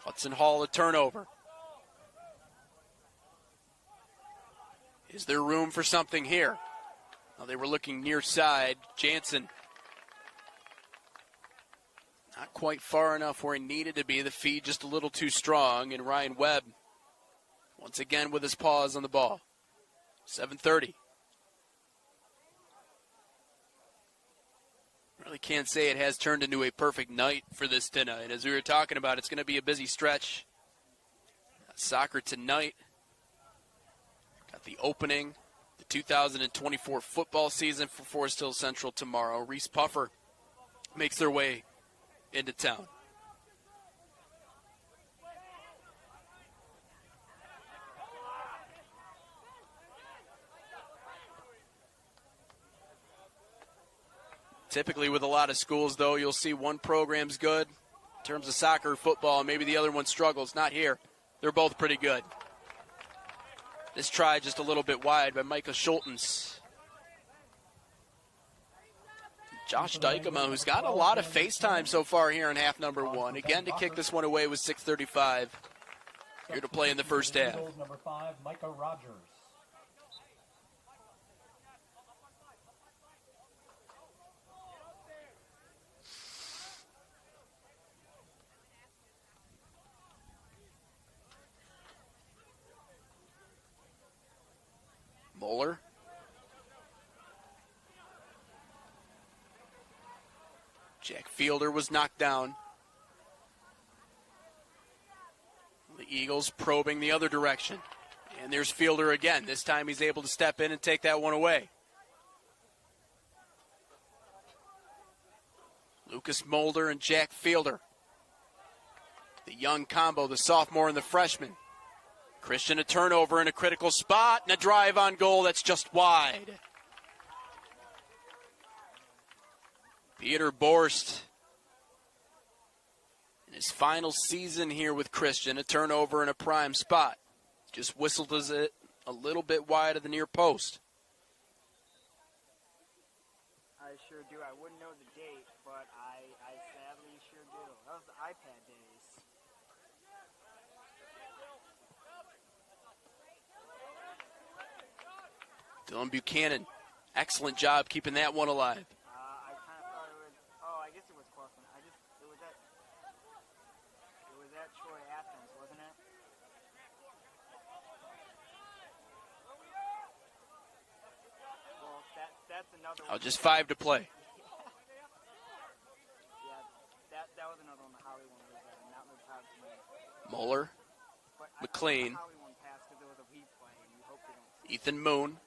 Hudson Hall a turnover. Is there room for something here? Well, they were looking near side. Jansen not quite far enough where he needed to be. The feed just a little too strong. And Ryan Webb once again with his paws on the ball. 7:30. Really can't say it has turned into a perfect night for this tonight. As we were talking about, it's going to be a busy stretch. Soccer tonight. Got the opening, the 2024 football season for Forest Hill Central tomorrow. Reese Puffer makes their way into town. Typically with a lot of schools, though, you'll see one program's good in terms of soccer or football, and maybe the other one struggles. Not here. They're both pretty good. This try just a little bit wide by Micah Schultens. Josh Dykema, who's got a lot of face time so far here in half number one. Again, to kick this one away with 6:35 here to play in the first half. Number 5, Micah Rogers. Moeller. Jack Fielder was knocked down. The Eagles probing the other direction. And there's Fielder again. This time he's able to step in and take that one away. Lucas Mulder and Jack Fielder. The young combo, the sophomore and the freshman. Christian a turnover in a critical spot and a drive on goal that's just wide. Peter Borst in his final season here with Christian, a turnover in a prime spot. Just whistled it a little bit wide of the near post. I sure do. I wouldn't know the date, but I sadly sure do. That was the iPad days. Dylan Buchanan, excellent job keeping that one alive. I kind of thought it was. Oh, I guess it was close. It was at Troy Athens, wasn't it? Well, that's another one. Oh, just 5 to play. Yeah, that was another one. The Holly one was not moved out to me. Mueller, McLean, Holly one passed because it was a weed play, and you hope they don't. Ethan Moon.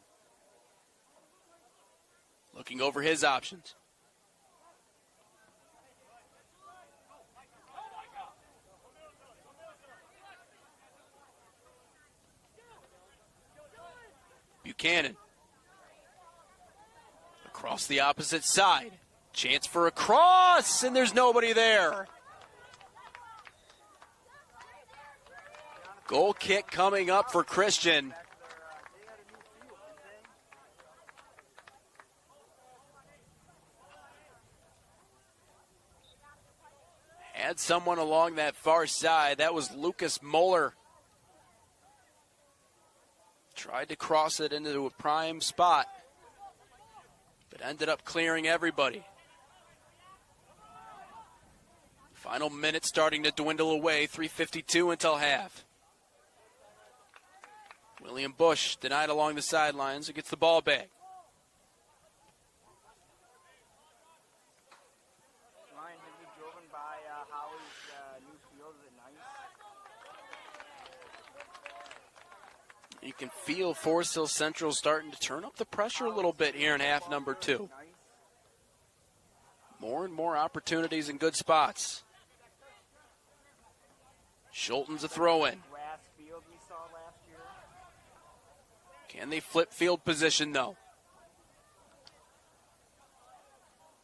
Looking over his options. Buchanan. Across the opposite side. Chance for a cross, and there's nobody there. Goal kick coming up for Christian. Had someone along that far side. That was Lucas Mueller. Tried to cross it into a prime spot, but ended up clearing everybody. Final minute starting to dwindle away. 3:52 until half. William Bush denied along the sidelines. He gets the ball back. Ryan, have you driven by Howie's new field? Is it nice? You can feel Forest Hill Central starting to turn up the pressure a little bit here in half number 2. More and more opportunities in good spots. Schulten's a throw-in. Can they flip field position, though?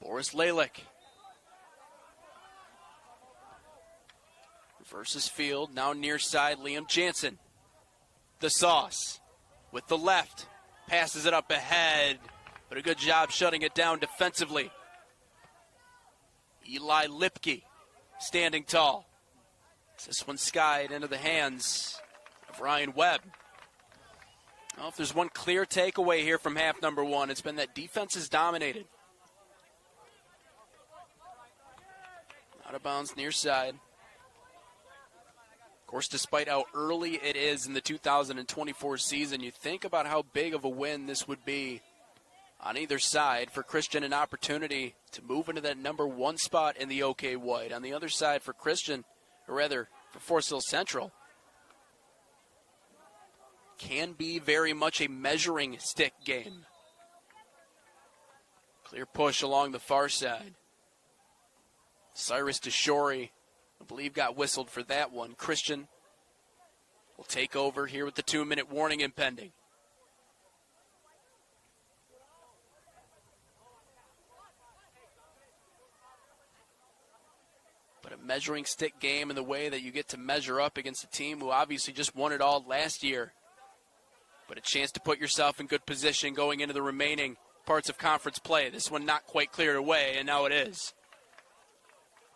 Boris Lalick. Reverses field, now near side, Liam Jansen. The sauce with the left. Passes it up ahead, but a good job shutting it down defensively. Eli Lipke standing tall. This one skied into the hands of Ryan Webb. Well, if there's one clear takeaway here from half number 1, it's been that defense is dominated. Out of bounds near side. Of course, despite how early it is in the 2024 season, you think about how big of a win this would be on either side. For Christian, an opportunity to move into that number 1 spot in the OK White. On the other side for Christian, or rather for Forest Hill Central, can be very much a measuring stick game. Clear push along the far side. Cyrus DeShory, I believe, got whistled for that one. Christian will take over here with the 2-minute warning impending. But a measuring stick game in the way that you get to measure up against a team who obviously just won it all last year. But a chance to put yourself in good position going into the remaining parts of conference play. This one not quite cleared away, and now it is.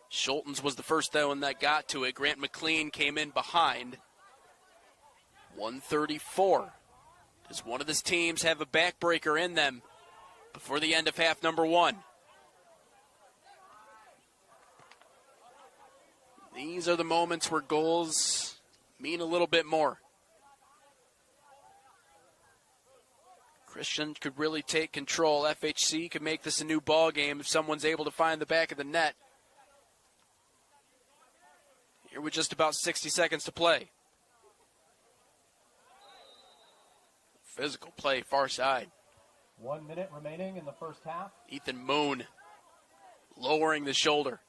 Schulten's was the first one that got to it. Grant McLean came in behind. 1:34. Does one of his teams have a backbreaker in them before the end of half number 1? These are the moments where goals mean a little bit more. Christian could really take control. FHC could make this a new ball game if someone's able to find the back of the net. Here with just about 60 seconds to play. Physical play, far side. 1 minute remaining in the first half. Ethan Moon lowering the shoulder.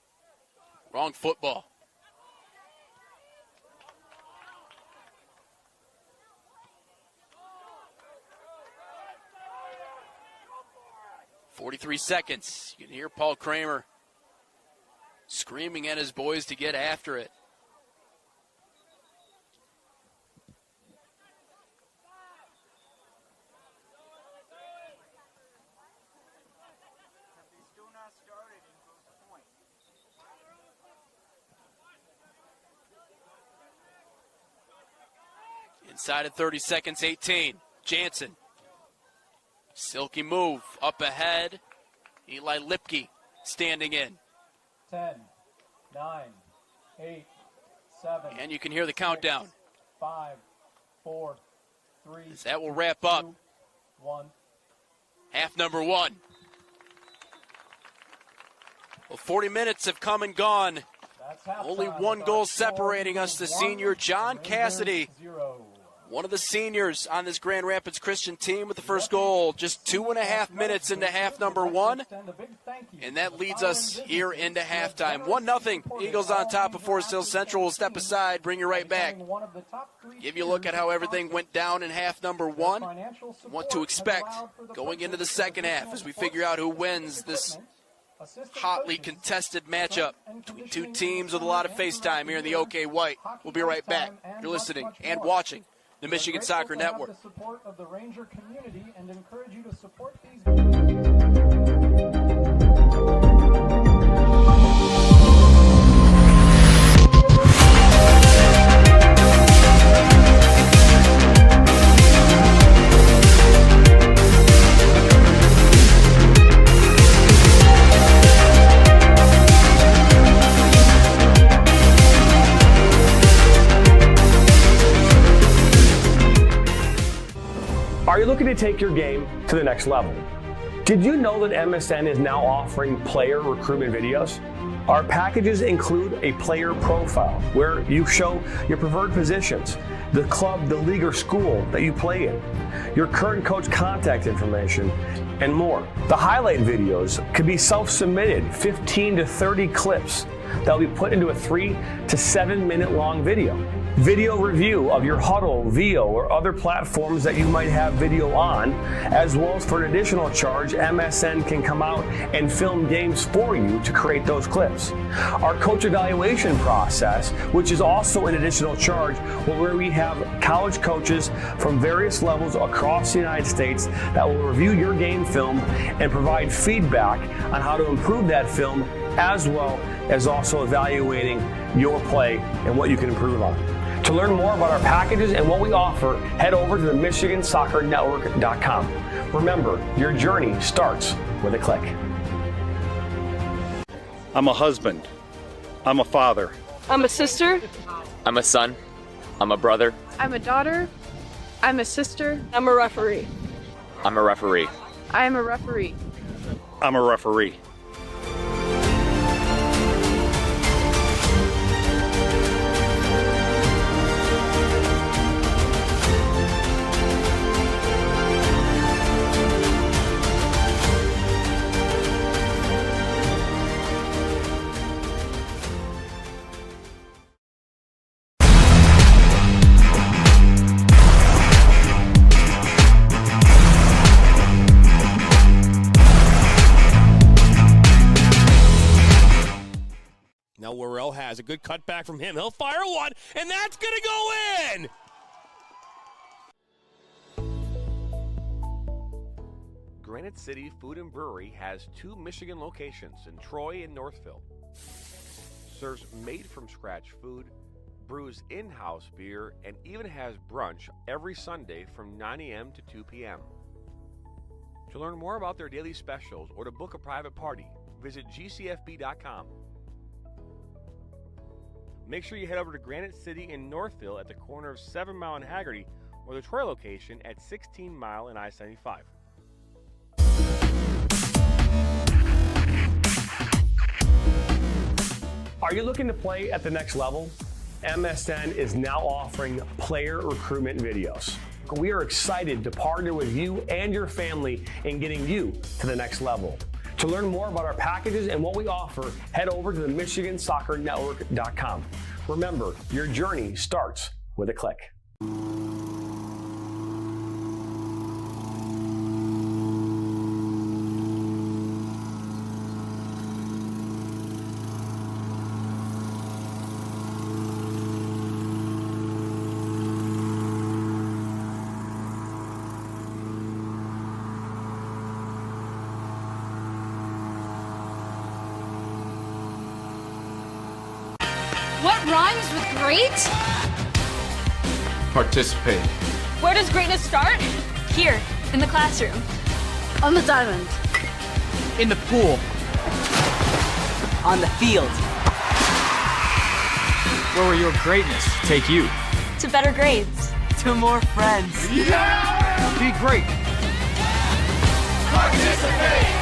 Wrong football. .43 seconds. You can hear Paul Kramer screaming at his boys to get after it. Inside of 30 seconds, 18. Jansen. Silky move up ahead. Eli Lipke standing in. 10, 9, 8, 7. And you can hear the countdown. 5, 4, 3. That will wrap up 2, 1. Half number 1. Well, 40 minutes have come and gone. Only one goal separating us. The senior John Cassidy, one of the seniors on this Grand Rapids Christian team, with the first goal just 2.5 minutes into half number 1. And that leads us here into halftime. 1-0. Eagles on top of Forest Hill Central. Will step aside, bring you right back. Give you a look at how everything went down in half number 1. What to expect going into the second half as we figure out who wins this hotly contested matchup between two teams with a lot of face time here in the OK White. We'll be right back. You're listening and watching the Michigan Soccer Network. The support of the Ranger community and encourage you to support these. Are you looking to take your game to the next level? Did you know that MSN is now offering player recruitment videos? Our packages include a player profile where you show your preferred positions, the club, the league, or school that you play in, your current coach contact information, and more. The highlight videos could be self-submitted, 15 to 30 clips that will be put into a 3 to 7 minute long video. Video review of your Huddle, VO, or other platforms that you might have video on, as well as for an additional charge, MSN can come out and film games for you to create those clips. Our coach evaluation process, which is also an additional charge, where we have college coaches from various levels across the United States that will review your game film and provide feedback on how to improve that film, as well as also evaluating your play and what you can improve on. To learn more about our packages and what we offer, head over to the MichiganSoccerNetwork.com. Remember, your journey starts with a click. I'm a husband. I'm a father. I'm a sister. I'm a son. I'm a brother. I'm a daughter. I'm a sister. I'm a referee. I'm a referee. I am a referee. I'm a referee. Now Worrell has a good cutback from him. He'll fire one, and that's going to go in! Granite City Food and Brewery has 2 Michigan locations in Troy and Northville. Serves made-from-scratch food, brews in-house beer, and even has brunch every Sunday from 9 a.m. to 2 p.m. To learn more about their daily specials or to book a private party, visit gcfb.com. Make sure you head over to Granite City in Northville at the corner of 7 Mile and Haggerty, or the Troy location at 16 Mile and I-75. Are you looking to play at the next level? MSN is now offering player recruitment videos. We are excited to partner with you and your family in getting you to the next level. To learn more about our packages and what we offer, head over to the MichiganSoccerNetwork.com. Remember, your journey starts with a click. What rhymes with great? Participate. Where does greatness start? Here, in the classroom. On the diamond. In the pool. On the field. Where will your greatness take you? To better grades. To more friends. Yeah! Be great. Participate!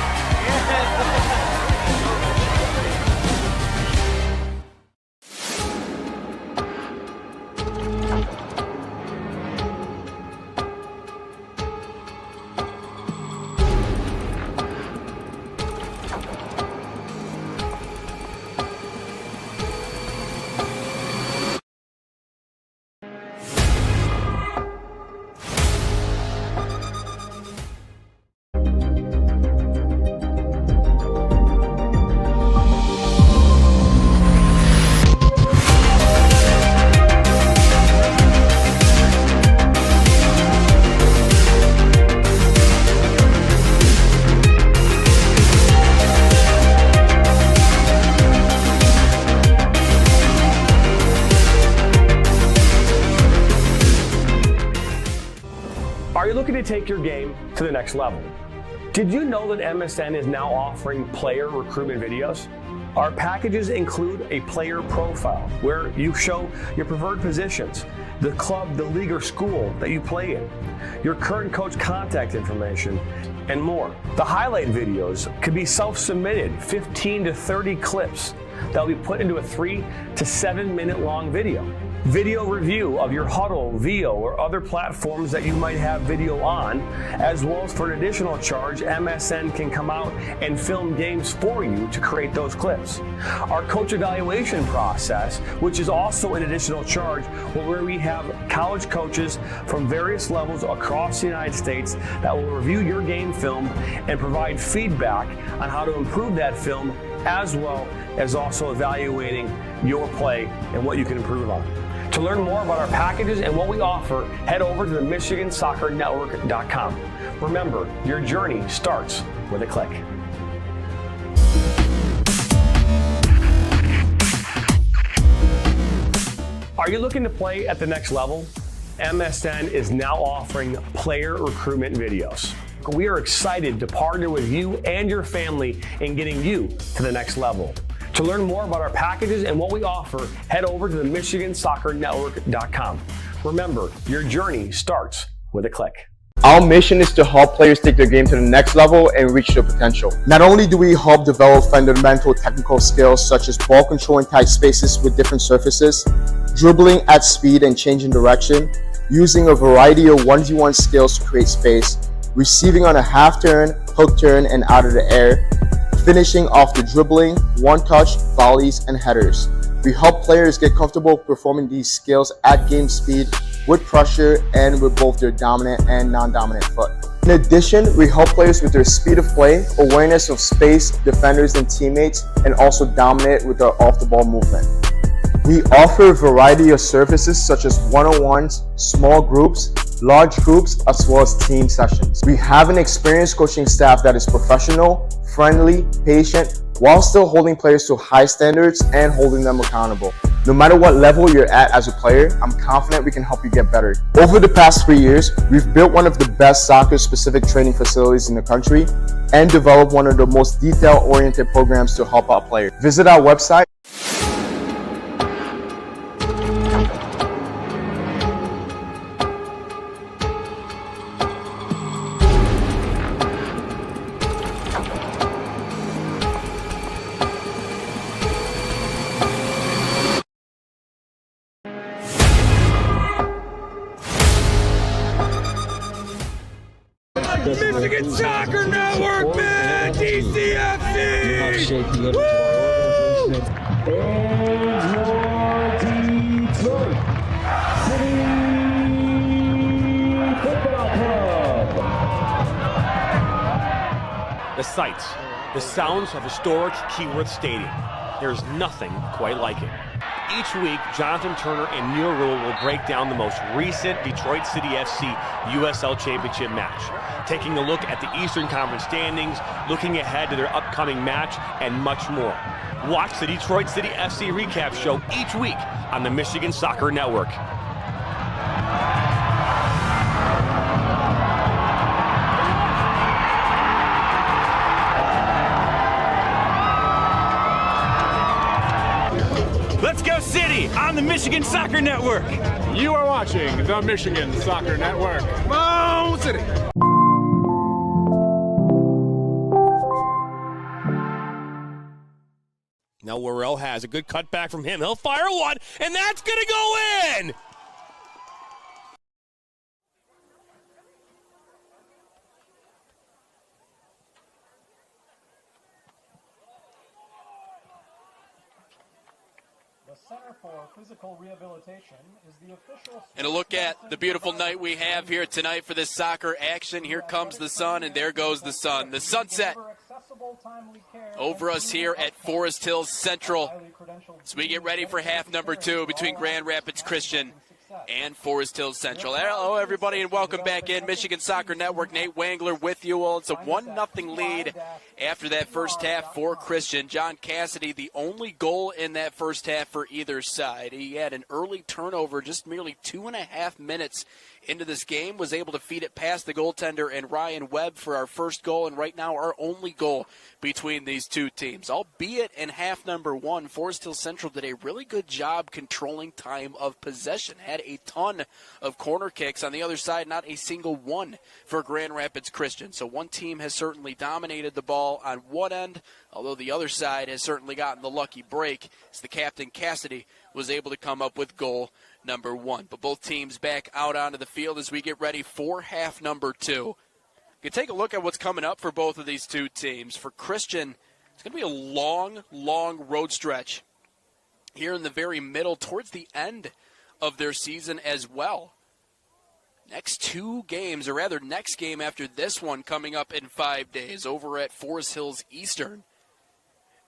Are you looking to take your game to the next level? Did you know that MSN is now offering player recruitment videos? Our packages include a player profile where you show your preferred positions, the club, the league, or school that you play in, your current coach contact information, and more. The highlight videos could be self-submitted, 15 to 30 clips that will be put into a 3 to 7 minute long video. Video review of your Huddle, VO, or other platforms that you might have video on, as well as for an additional charge, MSN can come out and film games for you to create those clips. Our coach evaluation process, which is also an additional charge, where we have college coaches from various levels across the United States that will review your game film and provide feedback on how to improve that film, as well as also evaluating your play and what you can improve on. To learn more about our packages and what we offer, head over to the MichiganSoccerNetwork.com. Remember, your journey starts with a click. Are you looking to play at the next level? MSN is now offering player recruitment videos. We are excited to partner with you and your family in getting you to the next level. To learn more about our packages and what we offer, head over to the MichiganSoccerNetwork.com. Remember, your journey starts with a click. Our mission is to help players take their game to the next level and reach their potential. Not only do we help develop fundamental technical skills such as ball control in tight spaces with different surfaces, dribbling at speed and changing direction, using a variety of 1v1 skills to create space, receiving on a half turn, hook turn, and out of the air, finishing off the dribbling, one-touch, volleys, and headers. We help players get comfortable performing these skills at game speed, with pressure, and with both their dominant and non-dominant foot. In addition, we help players with their speed of play, awareness of space, defenders, and teammates, and also dominate with our off-the-ball movement. We offer a variety of services such as one-on-ones, small groups, large groups, as well as team sessions. We have an experienced coaching staff that is professional, friendly, patient, while still holding players to high standards and holding them accountable. No matter what level you're at as a player, I'm confident we can help you get better. Over the past 3 years, we've built one of the best soccer-specific training facilities in the country and developed one of the most detail-oriented programs to help our players. Visit our website. Michigan Soccer Network, man! DCFC! Woo! Detroit City Football Club. The sights, the sounds of historic Keyworth Stadium. There's nothing quite like it. Each week, Jonathan Turner and Neil Rule will break down the most recent Detroit City FC USL Championship match, taking a look at the Eastern Conference standings, looking ahead to their upcoming match, and much more. Watch the Detroit City FC recap show each week on the Michigan Soccer Network. Let's go City on the Michigan Soccer Network. You are watching the Michigan Soccer Network. Come on, City. Now Worrell has a good cutback from him. He'll fire one, and that's going to go in! The Center for Physical Rehabilitation is the official... And a look at the beautiful night we have here tonight for this soccer action. Here comes the sun, and there goes the sun. The sunset over us here at Forest Hills Central as we get ready for half number 2 between Grand Rapids Christian and Forest Hills Central. Hello, everybody, and welcome back in. Michigan Soccer Network, Nate Wangler with you all. It's a 1-0 lead after that first half for Christian. John Cassidy, the only goal in that first half for either side. He had an early turnover just merely 2.5 minutes into this game, was able to feed it past the goaltender and Ryan Webb for our first goal, and right now our only goal between these two teams. Albeit in half number 1, Forest Hills Central did a really good job controlling time of possession, had a ton of corner kicks. On the other side, not a single one for Grand Rapids Christian. So one team has certainly dominated the ball on one end, although the other side has certainly gotten the lucky break as the captain, Cassidy, was able to come up with goal number 1. But both teams back out onto the field as we get ready for half number 2. You can take a look at what's coming up for both of these two teams. For Christian, it's going to be a long, long road stretch here in the very middle towards the end of their season as well. Next two games, or rather next game after this one, coming up in 5 days over at Forest Hills Eastern.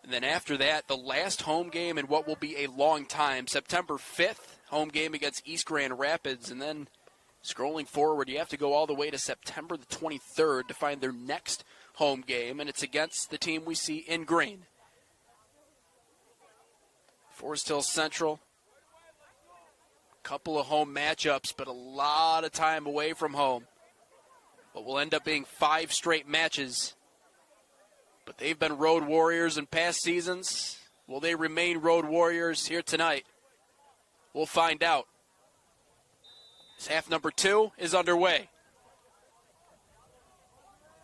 And then after that, the last home game in what will be a long time, September 5th, home game against East Grand Rapids. And then scrolling forward, you have to go all the way to September the 23rd to find their next home game, and it's against the team we see in green. Forest Hills Central, couple of home matchups, but a lot of time away from home. What will end up being 5 straight matches. But they've been road warriors in past seasons. Will they remain road warriors here tonight? We'll find out. As half number 2 is underway.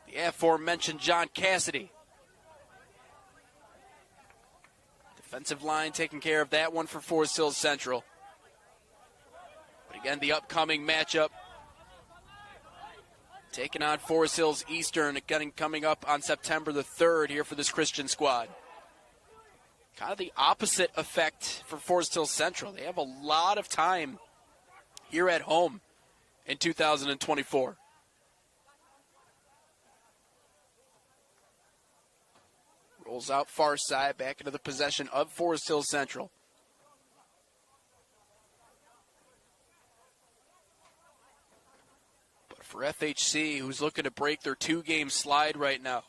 The aforementioned John Cassidy. Defensive line taking care of that one for Forest Hills Central. But again, the upcoming matchup, taking on Forest Hills Eastern, again coming up on September the 3rd here for this Christian squad. Kind of the opposite effect for Forest Hills Central. They have a lot of time here at home in 2024. Rolls out far side, back into the possession of Forest Hills Central. But for FHC, who's looking to break their 2-game slide right now,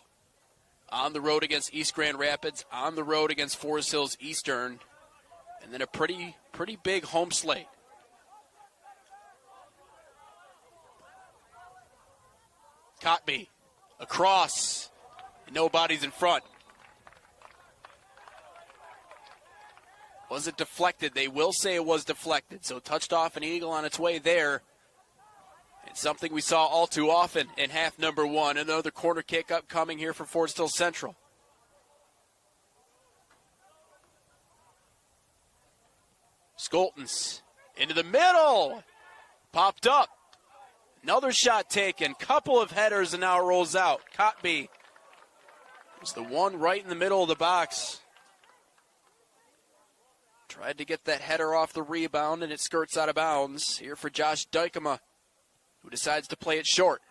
on the road against East Grand Rapids, on the road against Forest Hills Eastern, and then a pretty big home slate. Cotby, across, and nobody's in front. Was it deflected? They will say it was deflected, so touched off an eagle on its way there. It's something we saw all too often in half number 1. Another corner kick upcoming here for Forest Hills Central. Skoltens into the middle. Popped up. Another shot taken. Couple of headers, and now it rolls out. Cotby was the one right in the middle of the box. Tried to get that header off the rebound, and it skirts out of bounds. Here for Josh Dykema, who decides to play it short.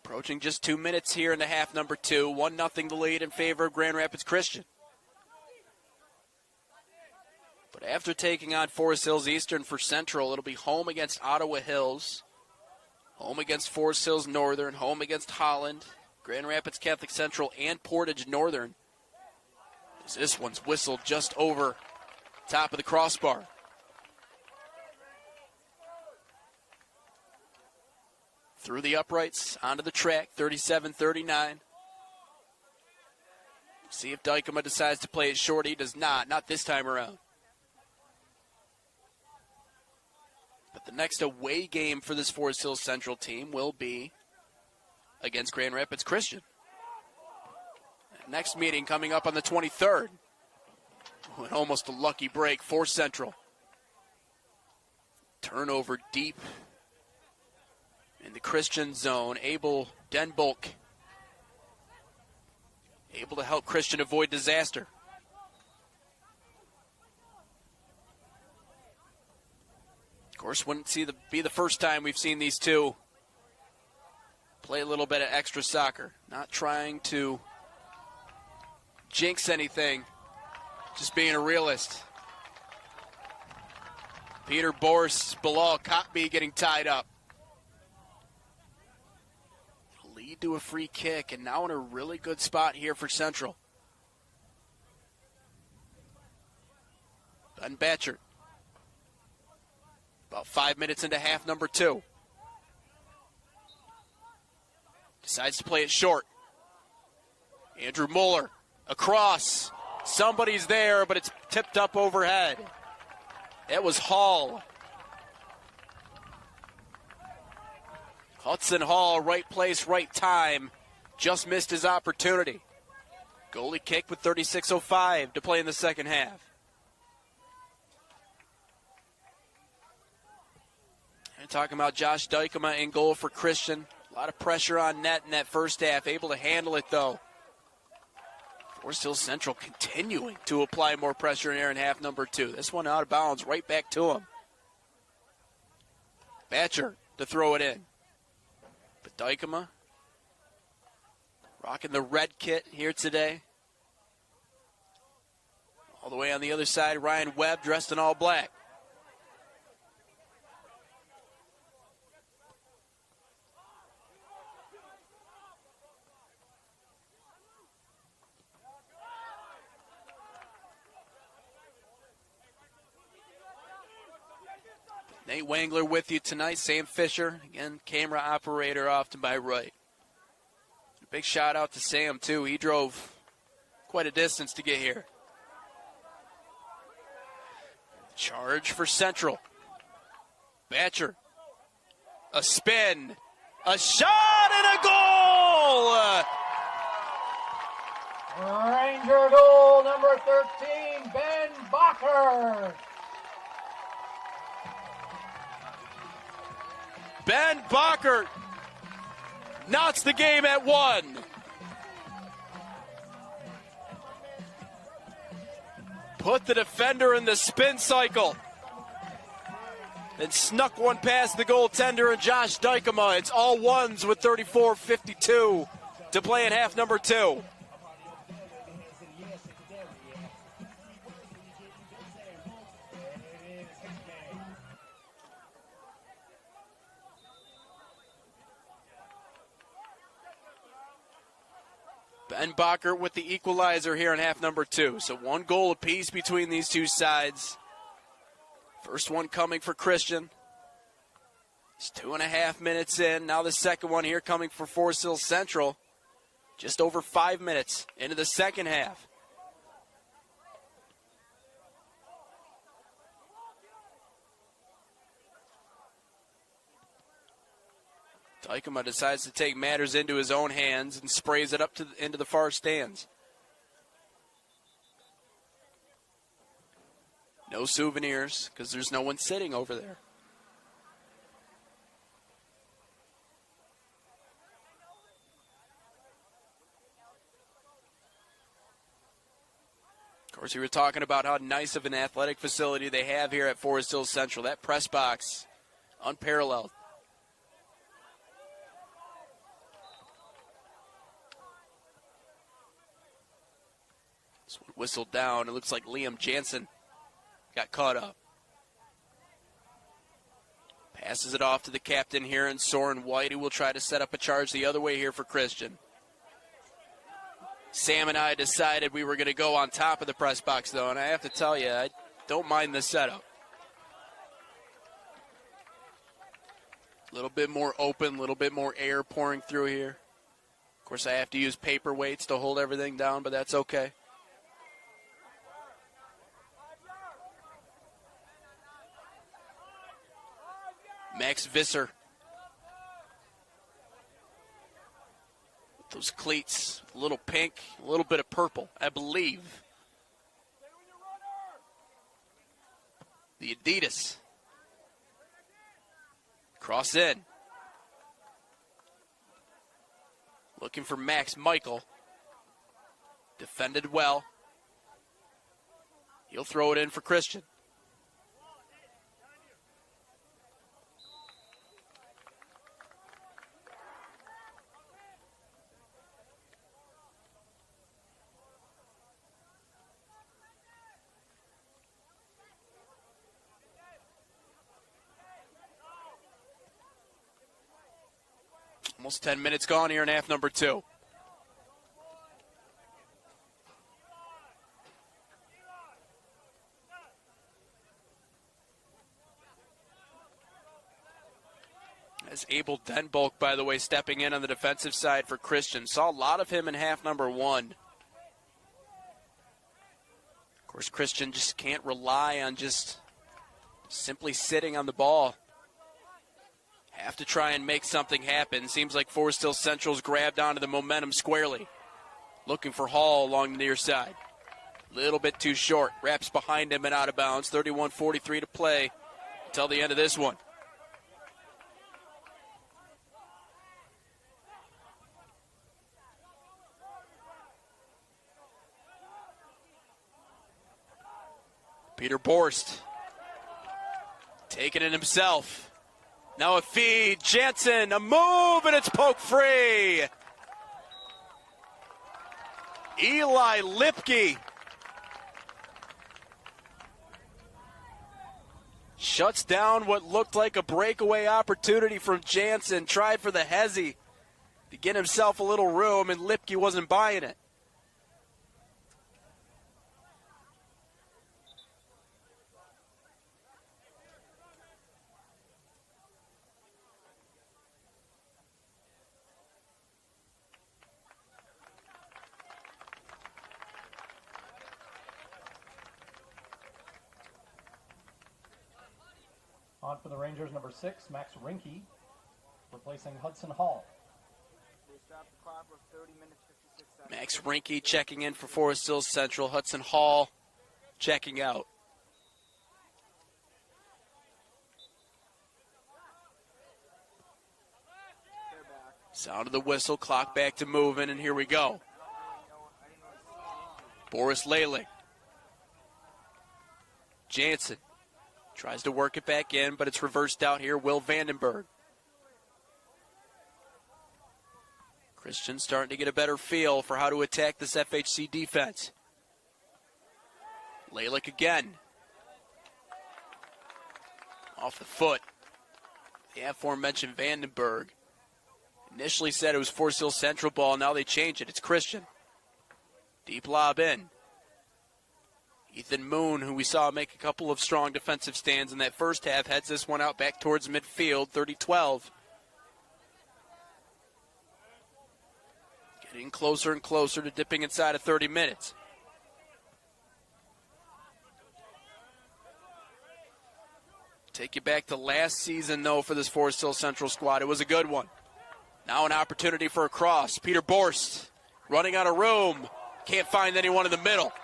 Approaching just 2 minutes here in the half number 2. 1-0 the lead in favor of Grand Rapids Christian. But after taking on Forest Hills Eastern for Central, it'll be home against Ottawa Hills, home against Forest Hills Northern, home against Holland, Grand Rapids Catholic Central, and Portage Northern. This one's whistled just over top of the crossbar. Through the uprights, onto the track, 37-39. See if Dykema decides to play it short. He does not this time around. But the next away game for this Forest Hills Central team will be against Grand Rapids Christian. Next meeting coming up on the 23rd. Almost a lucky break for Central. Turnover deep in the Christian zone. Abel Denbolk able to help Christian avoid disaster. Of course, wouldn't be the first time we've seen these two play a little bit of extra soccer. Not trying to jinx anything, just being a realist. Peter Boris, Bilal Cotby getting tied up. It'll lead to a free kick, and now in a really good spot here for Central. Ben Batchert. About 5 minutes into half number 2. Decides to play it short. Andrew Muller across. Somebody's there, but it's tipped up overhead. It was Hall. Hudson Hall, right place, right time. Just missed his opportunity. Goalie kick with 36:05 to play in the second half. And talking about Josh Dykema in goal for Christian. A lot of pressure on net in that first half. Able to handle it, though. Forest Hill Central continuing to apply more pressure here in half number 2. This one out of bounds, right back to him. Batcher to throw it in. But Dykema rocking the red kit here today. All the way on the other side, Ryan Webb dressed in all black. Nate Wangler with you tonight. Sam Fisher, again, camera operator off to my right. A big shout out to Sam, too. He drove quite a distance to get here. Charge for Central. Batcher. A spin. A shot and a goal! Ranger goal number 13, Ben Bacher. Ben Bacher knots the game at 1. Put the defender in the spin cycle. And snuck one past the goaltender and Josh Dykema. It's all ones with 34:52 to play in half number 2. Ben Bacher with the equalizer here in half number 2. So 1 goal apiece between these two sides. First one coming for Christian. It's 2.5 minutes in. Now the second one here coming for Forest Hill Central. Just over 5 minutes into the second half. Dykema decides to take matters into his own hands and sprays it up into the far stands. No souvenirs because there's no one sitting over there. Of course, we were talking about how nice of an athletic facility they have here at Forest Hill Central. That press box, unparalleled. Whistled down. It looks like Liam Jansen got caught up. Passes it off to the captain here in Soren White, who will try to set up a charge the other way here for Christian. Sam and I decided we were going to go on top of the press box, though, and I have to tell you, I don't mind the setup. A little bit more open, a little bit more air pouring through here. Of course, I have to use paperweights to hold everything down, but that's okay. Max Visser. Those cleats, a little pink, a little bit of purple, I believe. The Adidas. Cross in. Looking for Max Michael. Defended well. He'll throw it in for Christian. Almost 10 minutes gone here in half number 2. As Abel Denbolk, by the way, stepping in on the defensive side for Christian. Saw a lot of him in half number 1. Of course, Christian just can't rely on just simply sitting on the ball. Have to try and make something happen. Seems like Forest Hill Central's grabbed onto the momentum squarely. Looking for Hall along the near side. Little bit too short. Wraps behind him and out of bounds. 31:43 to play until the end of this one. Peter Borst taking it himself. Now a feed. Jansen, a move, and it's poke free. Eli Lipke shuts down what looked like a breakaway opportunity from Jansen. Tried for the hezzy to get himself a little room, and Lipke wasn't buying it. On for the Rangers, number 6, Max Rinke, replacing Hudson Hall. They stopped the clock with 30 minutes, 56 seconds. Max Rinke checking in for Forest Hill Central. Hudson Hall checking out. Sound of the whistle, clock back to moving, and here we go. Boris Leylig. Jansen tries to work it back in, but it's reversed out here. Will Vandenberg. Christian starting to get a better feel for how to attack this FHC defense. Leylig again. Off the foot. The aforementioned Vandenberg. Initially said it was Forest Hill Central ball. Now they change it. It's Christian. Deep lob in. Ethan Moon, who we saw make a couple of strong defensive stands in that first half, heads this one out back towards midfield, 30-12. Getting closer and closer to dipping inside of 30 minutes. Take you back to last season, though, for this Forest Hill Central squad. It was a good one. Now an opportunity for a cross. Peter Borst running out of room. Can't find anyone in the middle.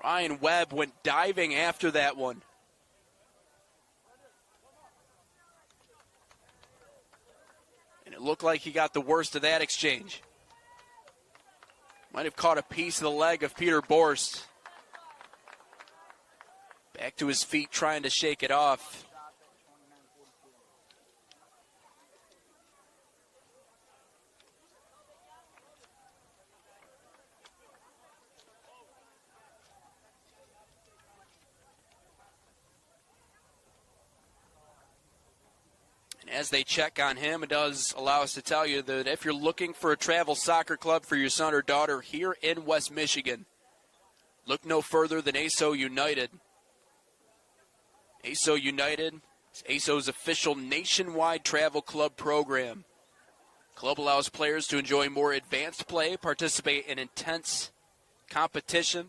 Ryan Webb went diving after that one. And it looked like he got the worst of that exchange. Might have caught a piece of the leg of Peter Borst. Back to his feet trying to shake it off. As they check on him, it does allow us to tell you that if you're looking for a travel soccer club for your son or daughter here in West Michigan, look no further than ASO United. ASO United is ASO's official nationwide travel club program. Club allows players to enjoy more advanced play, participate in intense competition,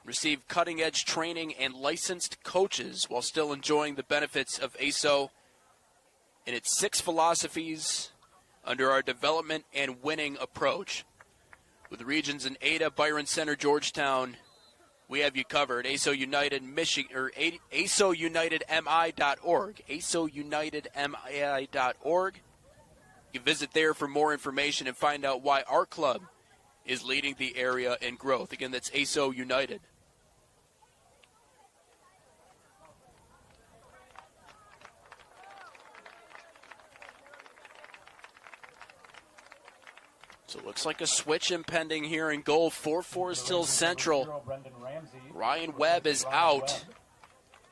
receive cutting-edge training and licensed coaches while still enjoying the benefits of ASO and its 6 philosophies under our development and winning approach. With regions in Ada, Byron Center, Georgetown, we have you covered. ASO United Michigan, or ASOUnitedMI.org. ASOUnitedMI.org. You can visit there for more information and find out why our club is leading the area in growth. Again, that's ASO United. So it looks like a switch impending here in goal for Forest Hill Central. Ryan Webb is out.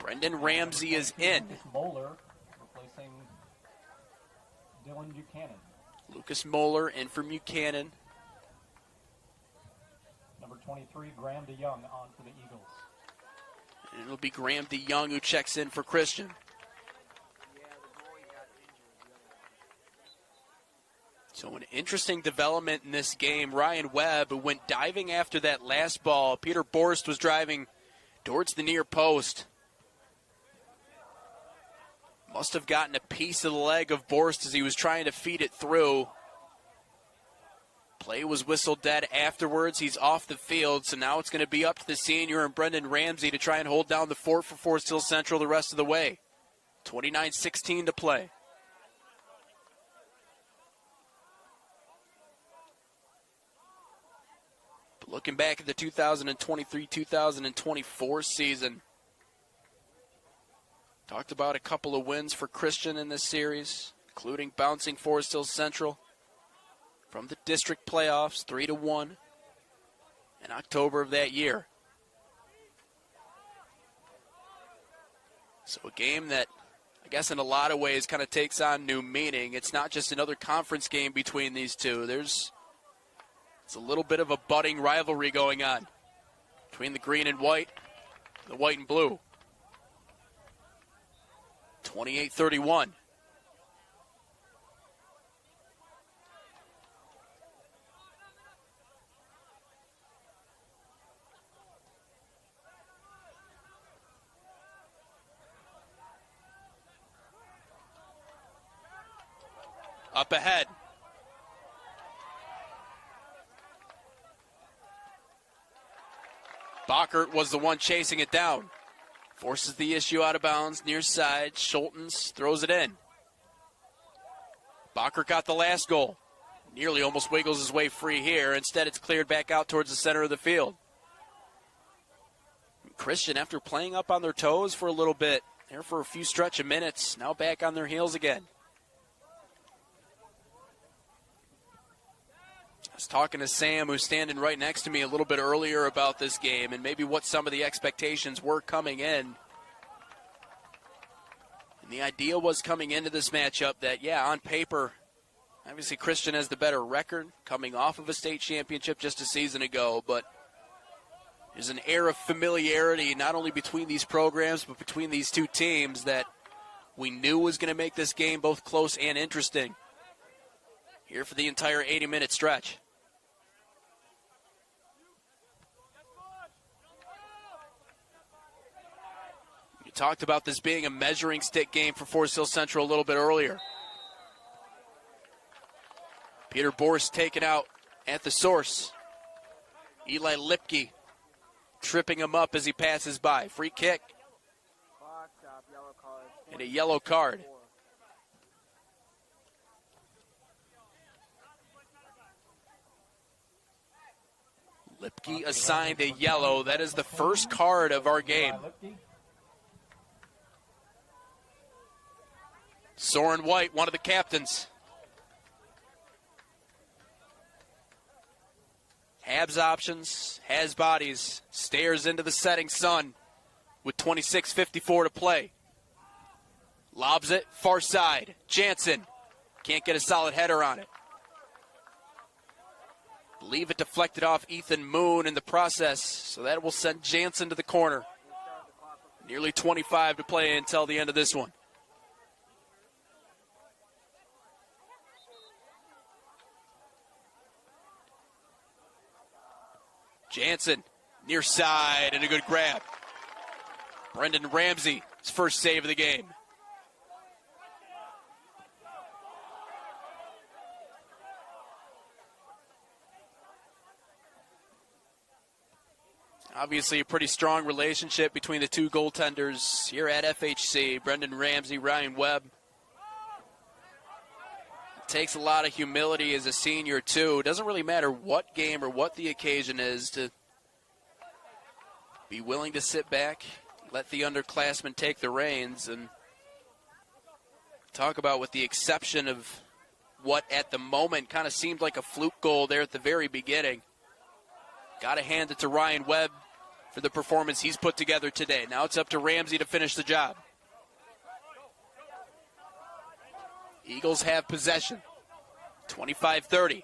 Brendan Ramsey is in. Moeller replacing Dylan Buchanan. Lucas Moeller in for Buchanan. Number 23, Graham DeYoung on for the Eagles. And it'll be Graham DeYoung who checks in for Christian. So an interesting development in this game. Ryan Webb went diving after that last ball. Peter Borst was towards the near post. Must have gotten a piece of the leg of Borst as he was trying to feed it through. Play was whistled dead afterwards. He's off the field, so now it's going to be up to the senior and Brendan Ramsey to try and hold down the fort for Forest Hill Central the rest of the way. 29-16 to play. But looking back at the 2023-2024 season, talked about a couple of wins for Christian in this series, including bouncing Forest Hill Central from the district playoffs 3-1 in October of that year. So a game that I guess in a lot of ways kind of takes on new meaning. It's not just another conference game between these two. It's a little bit of a budding rivalry going on between the green and white, the white and blue. 28-31. Up ahead. Bockert was the one chasing it down. Forces the issue out of bounds, near side. Schultens throws it in. Bockert got the last goal. Nearly almost wiggles his way free here. Instead, it's cleared back out towards the center of the field. Christian, after playing up on their toes for a little bit, there for a few stretch of minutes, now back on their heels again. I was talking to Sam, who's standing right next to me a little bit earlier about this game and maybe what some of the expectations were coming in. And the idea was coming into this matchup that, yeah, on paper, obviously Christian has the better record coming off of a state championship just a season ago, but there's an air of familiarity not only between these programs but between these two teams that we knew was going to make this game both close and interesting here for the entire 80-minute stretch. You talked about this being a measuring stick game for Forest Hill Central a little bit earlier. Peter Borst taken out at the source. Eli Lipke tripping him up as he passes by. Free kick. And a yellow card. Lipke assigned a yellow. That is the first card of our game. Soren White, one of the captains. Habs options, has bodies, stares into the setting sun with 26:54 to play. Lobs it, far side. Jansen can't get a solid header on it. Believe it deflected off Ethan Moon in the process, so that will send Jansen to the corner. Nearly 25 to play until the end of this one. Jansen, near side, and a good grab. Brendan Ramsey, his first save of the game. Obviously a pretty strong relationship between the two goaltenders here at FHC. Brendan Ramsey, Ryan Webb. It takes a lot of humility as a senior, too. It doesn't really matter what game or what the occasion is to be willing to sit back, let the underclassmen take the reins, and talk about, with the exception of what at the moment kind of seemed like a fluke goal there at the very beginning. Got to hand it to Ryan Webb for the performance he's put together today. Now it's up to Ramsey to finish the job. Eagles have possession. 25-30.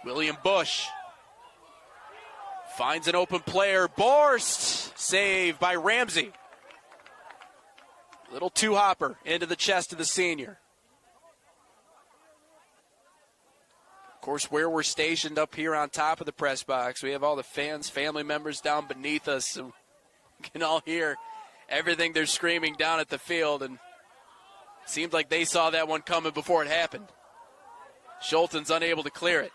William Bush finds an open player. Borst, save by Ramsey. Little two-hopper into the chest of the senior. Of course, where we're stationed up here on top of the press box, we have all the fans, family members down beneath us, so we can all hear everything they're screaming down at the field, and it seemed like they saw that one coming before it happened. Schulten's unable to clear it.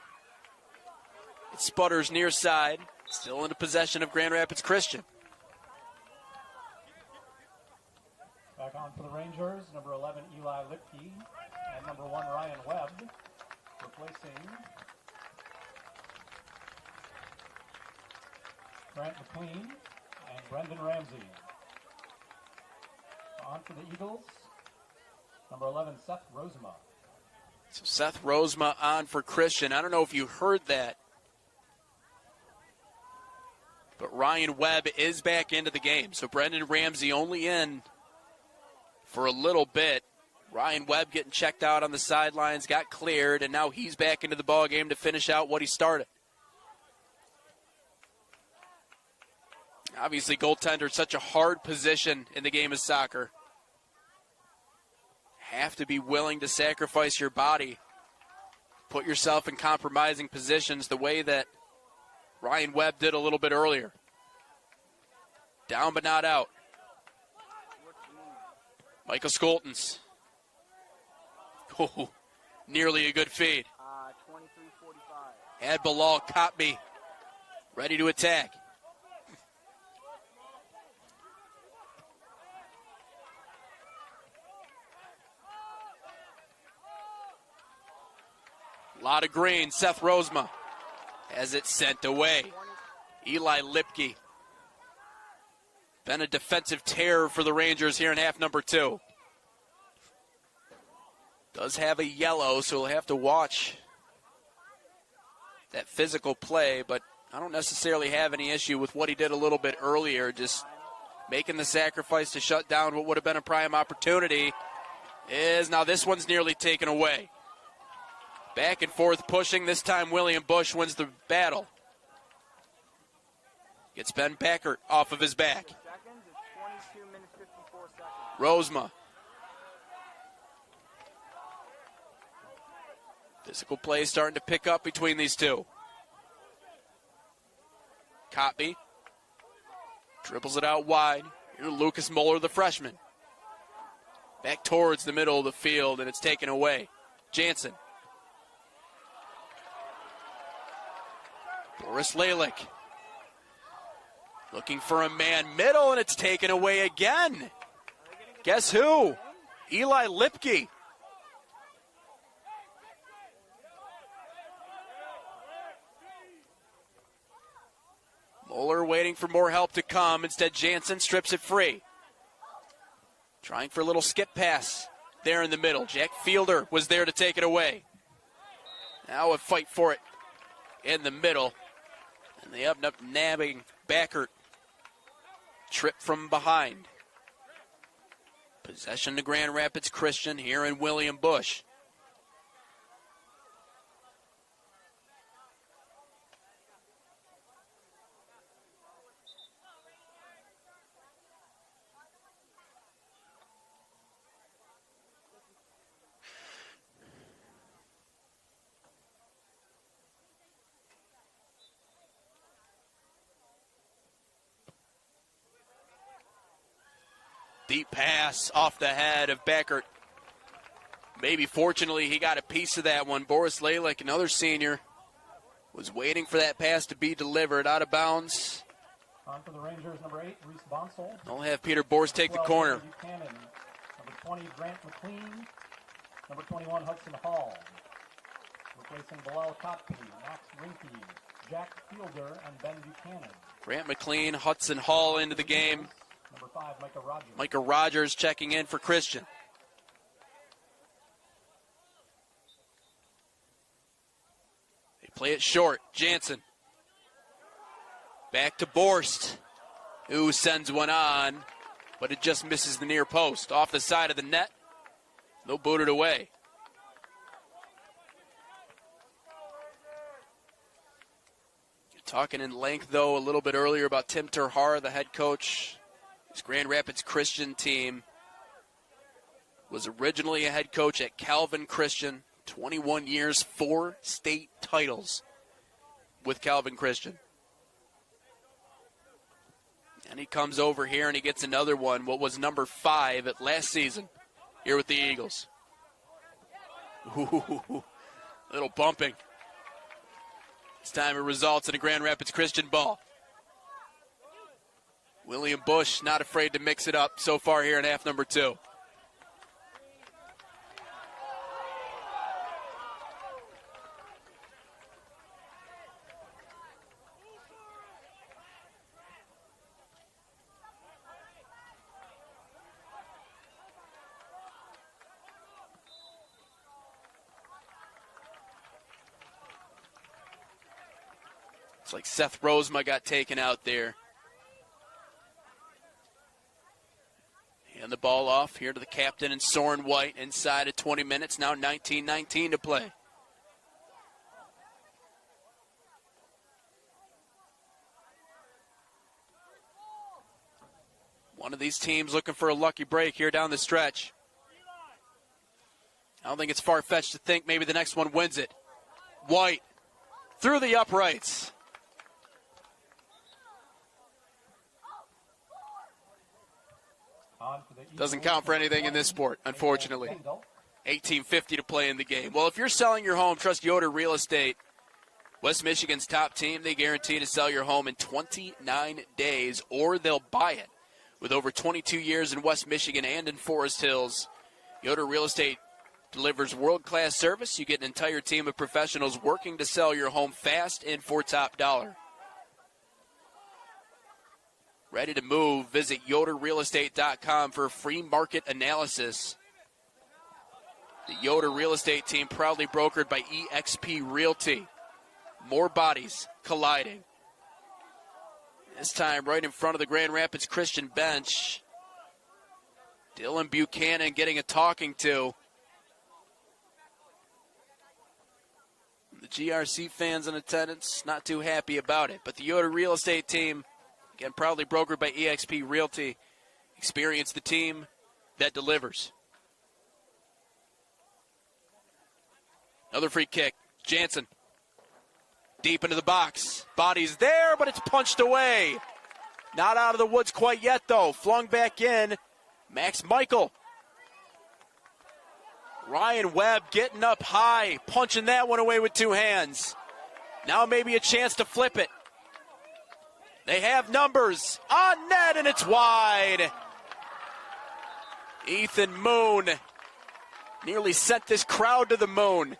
It sputters near side, still into possession of Grand Rapids Christian. Back on for the Rangers, number 11, Eli Lipke, and number 1, Ryan Webb, replacing Grant McLean and Brendan Ramsey. On for the Eagles, number 11, Seth Rosema. So Seth Rosema on for Christian. I don't know if you heard that, but Ryan Webb is back into the game. So Brendan Ramsey only in for a little bit. Ryan Webb getting checked out on the sidelines, got cleared, and now he's back into the ball game to finish out what he started. Obviously, goaltender is such a hard position in the game of soccer. Have to be willing to sacrifice your body, put yourself in compromising positions the way that Ryan Webb did a little bit earlier. Down but not out. Michael Skoltens. Oh, nearly a good feed. 23-45. Had Bilal Kotby ready to attack. A lot of green. Seth Rosema has it sent away. Eli Lipke. Been a defensive terror for the Rangers here in half number 2. Does have a yellow, so he'll have to watch that physical play, but I don't necessarily have any issue with what he did a little bit earlier, just making the sacrifice to shut down what would have been a prime opportunity. Now this one's nearly taken away. Back and forth pushing. This time William Bush wins the battle. Gets Ben Beckert off of his back. 22 minutes, 54 seconds. Rosema. Physical play starting to pick up between these two. Kotby dribbles it out wide. Here's Lucas Muller, the freshman. Back towards the middle of the field, and it's taken away. Jansen. Boris Lalick looking for a man middle, and it's taken away again. Guess who? Eli Lipke. Muller waiting for more help to come. Instead, Jansen strips it free. Trying for a little skip pass there in the middle. Jack Fielder was there to take it away. Now a fight for it in the middle. And they end up nabbing Beckert. Trip from behind. Possession to Grand Rapids Christian here in William Bush. Deep pass off the head of Beckert. Maybe fortunately he got a piece of that one. Boris Lalick, another senior, was waiting for that pass to be delivered out of bounds. On for the Rangers, number 8, Reese Bonsall. They'll have Peter Bors take the corner. Buchanan. Number 20, Grant McLean. Number 21, Hudson Hall. Replacing Bilal Kotby, Max Rinke, Jack Fielder, and Ben Buchanan. Grant McLean, Hudson Hall into the game. Number 5, Micah Rogers. Micah Rogers checking in for Christian. They play it short. Jansen. Back to Borst, who sends one on, but it just misses the near post. Off the side of the net. They'll boot it away. Talking in length, though, a little bit earlier about Tim Terhar, the head coach. His Grand Rapids Christian team was originally a head coach at Calvin Christian, 21 years, 4 state titles with Calvin Christian. And he comes over here and he gets another one, what was number 5 at last season here with the Eagles. Ooh, little bumping. This time it results in a Grand Rapids Christian ball. William Bush not afraid to mix it up so far here in half number 2. It's like Seth Rosema got taken out there. And the ball off here to the captain and Soren White inside of 20 minutes. Now 19-19 to play. One of these teams looking for a lucky break here down the stretch. I don't think it's far-fetched to think maybe the next one wins it. White through the uprights. Doesn't count for anything in this sport, unfortunately. 18:50 to play in the game. Well, if you're selling your home, trust Yoder Real Estate. West Michigan's top team, they guarantee to sell your home in 29 days, or they'll buy it. With over 22 years in West Michigan and in Forest Hills, Yoder Real Estate delivers world-class service. You get an entire team of professionals working to sell your home fast and for top dollar. Ready to move? Visit YoderRealEstate.com for a free market analysis. The Yoder Real Estate team proudly brokered by eXp Realty. More bodies colliding. This time right in front of the Grand Rapids Christian bench. Dylan Buchanan getting a talking to. The GRC fans in attendance not too happy about it, but the Yoder Real Estate team, again, proudly brokered by eXp Realty. Experience the team that delivers. Another free kick. Jansen. Deep into the box. Body's there, but it's punched away. Not out of the woods quite yet, though. Flung back in. Max Michael. Ryan Webb getting up high. Punching that one away with 2 hands. Now maybe a chance to flip it. They have numbers on net, and it's wide. Ethan Moon nearly sent this crowd to the moon.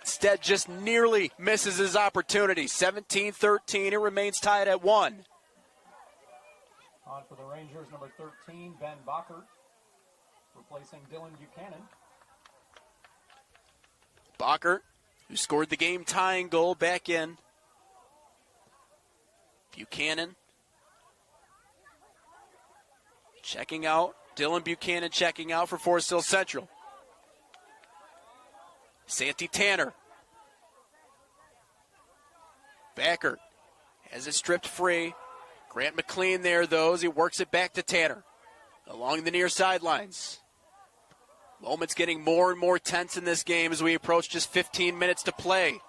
Instead, just nearly misses his opportunity. 17-13, it remains tied at 1. On for the Rangers, number 13, Ben Bacher, replacing Dylan Buchanan. Bacher, who scored the game-tying goal, back in. Buchanan checking out. Dylan Buchanan checking out for Forest Hill Central. Santi Tanner. Backer has it stripped free. Grant McLean there, though, as he works it back to Tanner along the near sidelines. Moments getting more and more tense in this game as we approach just 15 minutes to play.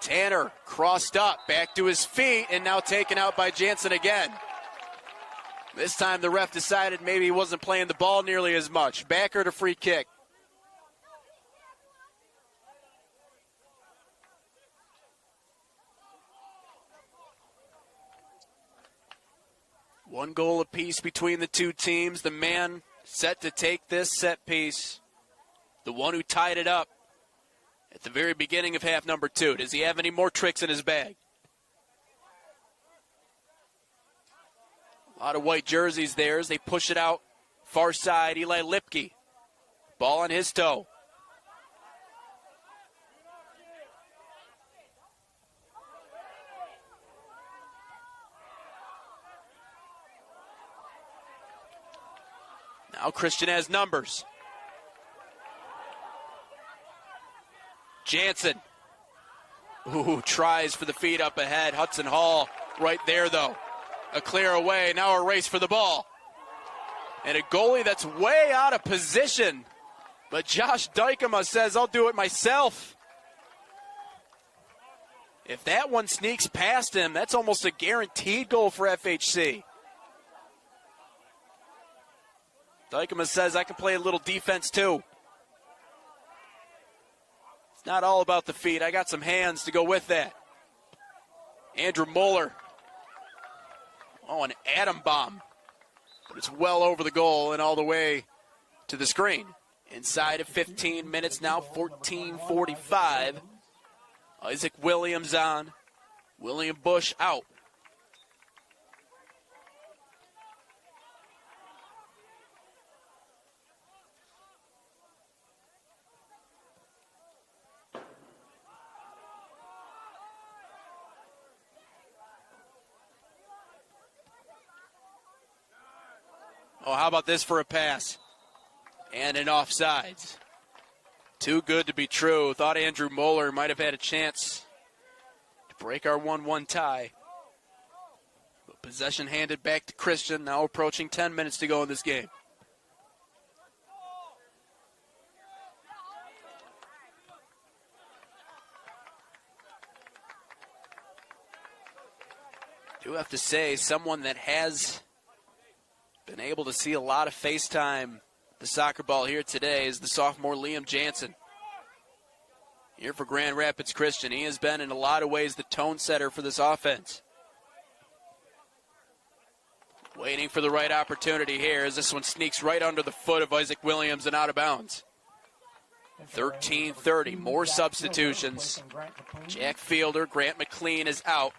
Tanner crossed up, back to his feet, and now taken out by Jansen again. This time the ref decided maybe he wasn't playing the ball nearly as much. Backer to free kick. One goal apiece between the two teams. The man set to take this set piece, the one who tied it up at the very beginning of half number 2. Does he have any more tricks in his bag? A lot of white jerseys there as they push it out. Far side, Eli Lipke. Ball on his toe. Now Christian has numbers. Jansen. Ooh, tries for the feed up ahead. Hudson Hall right there, though. A clear away. Now a race for the ball. And a goalie that's way out of position. But Josh Dykema says, I'll do it myself. If that one sneaks past him, that's almost a guaranteed goal for FHC. Dykema says, I can play a little defense too. It's not all about the feet. I got some hands to go with that. Andrew Mueller. Oh, an atom bomb. But it's well over the goal and all the way to the screen. Inside of 15 minutes now, 14:45. Isaac Williams on. William Bush out. Oh, how about this for a pass? And an offsides. Too good to be true. Thought Andrew Mueller might have had a chance to break our 1-1 tie. But possession handed back to Christian, now approaching 10 minutes to go in this game. Do have to say, someone that has been able to see a lot of FaceTime the soccer ball here today is the sophomore Liam Jansen. Here for Grand Rapids Christian. He has been in a lot of ways the tone setter for this offense. Waiting for the right opportunity here as this one sneaks right under the foot of Isaac Williams and out of bounds. 13:30, more substitutions. Jack Fielder, Grant McLean is out.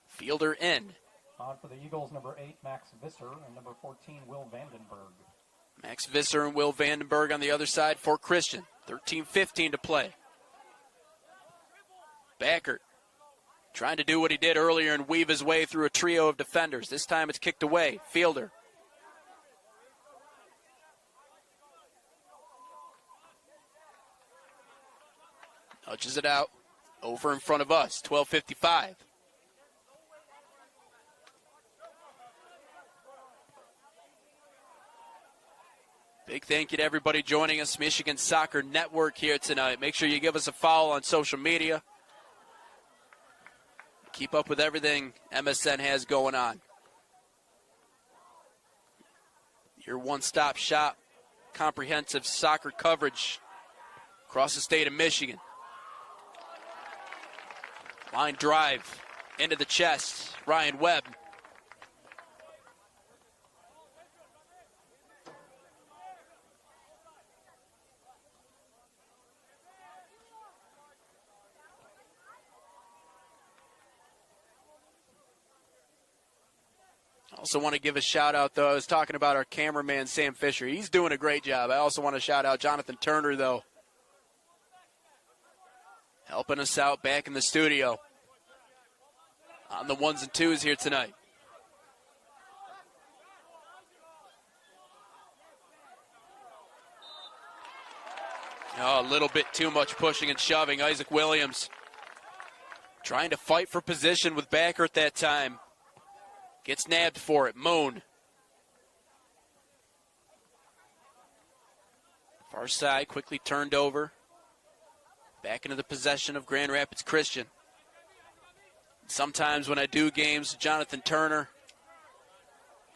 Fielder in. On for the Eagles, number 8, Max Visser, and number 14, Will Vandenberg. Max Visser and Will Vandenberg on the other side for Christian. 13:15 to play. Backert trying to do what he did earlier and weave his way through a trio of defenders. This time it's kicked away. Fielder. Nudges it out. Over in front of us. 12:55. Big thank you to everybody joining us, Michigan Soccer Network here tonight. Make sure you give us a follow on social media. Keep up with everything MSN has going on. Your one-stop shop, comprehensive soccer coverage across the state of Michigan. Line drive into the chest, Ryan Webb. Also want to give a shout out, though. I was talking about our cameraman, Sam Fisher. He's doing a great job. I also want to shout out Jonathan Turner, though. Helping us out back in the studio on the ones and twos here tonight. Oh, a little bit too much pushing and shoving. Isaac Williams trying to fight for position with Backert that time. Gets nabbed for it. Moon. Far side, quickly turned over. Back into the possession of Grand Rapids Christian. Sometimes when I do games, Jonathan Turner,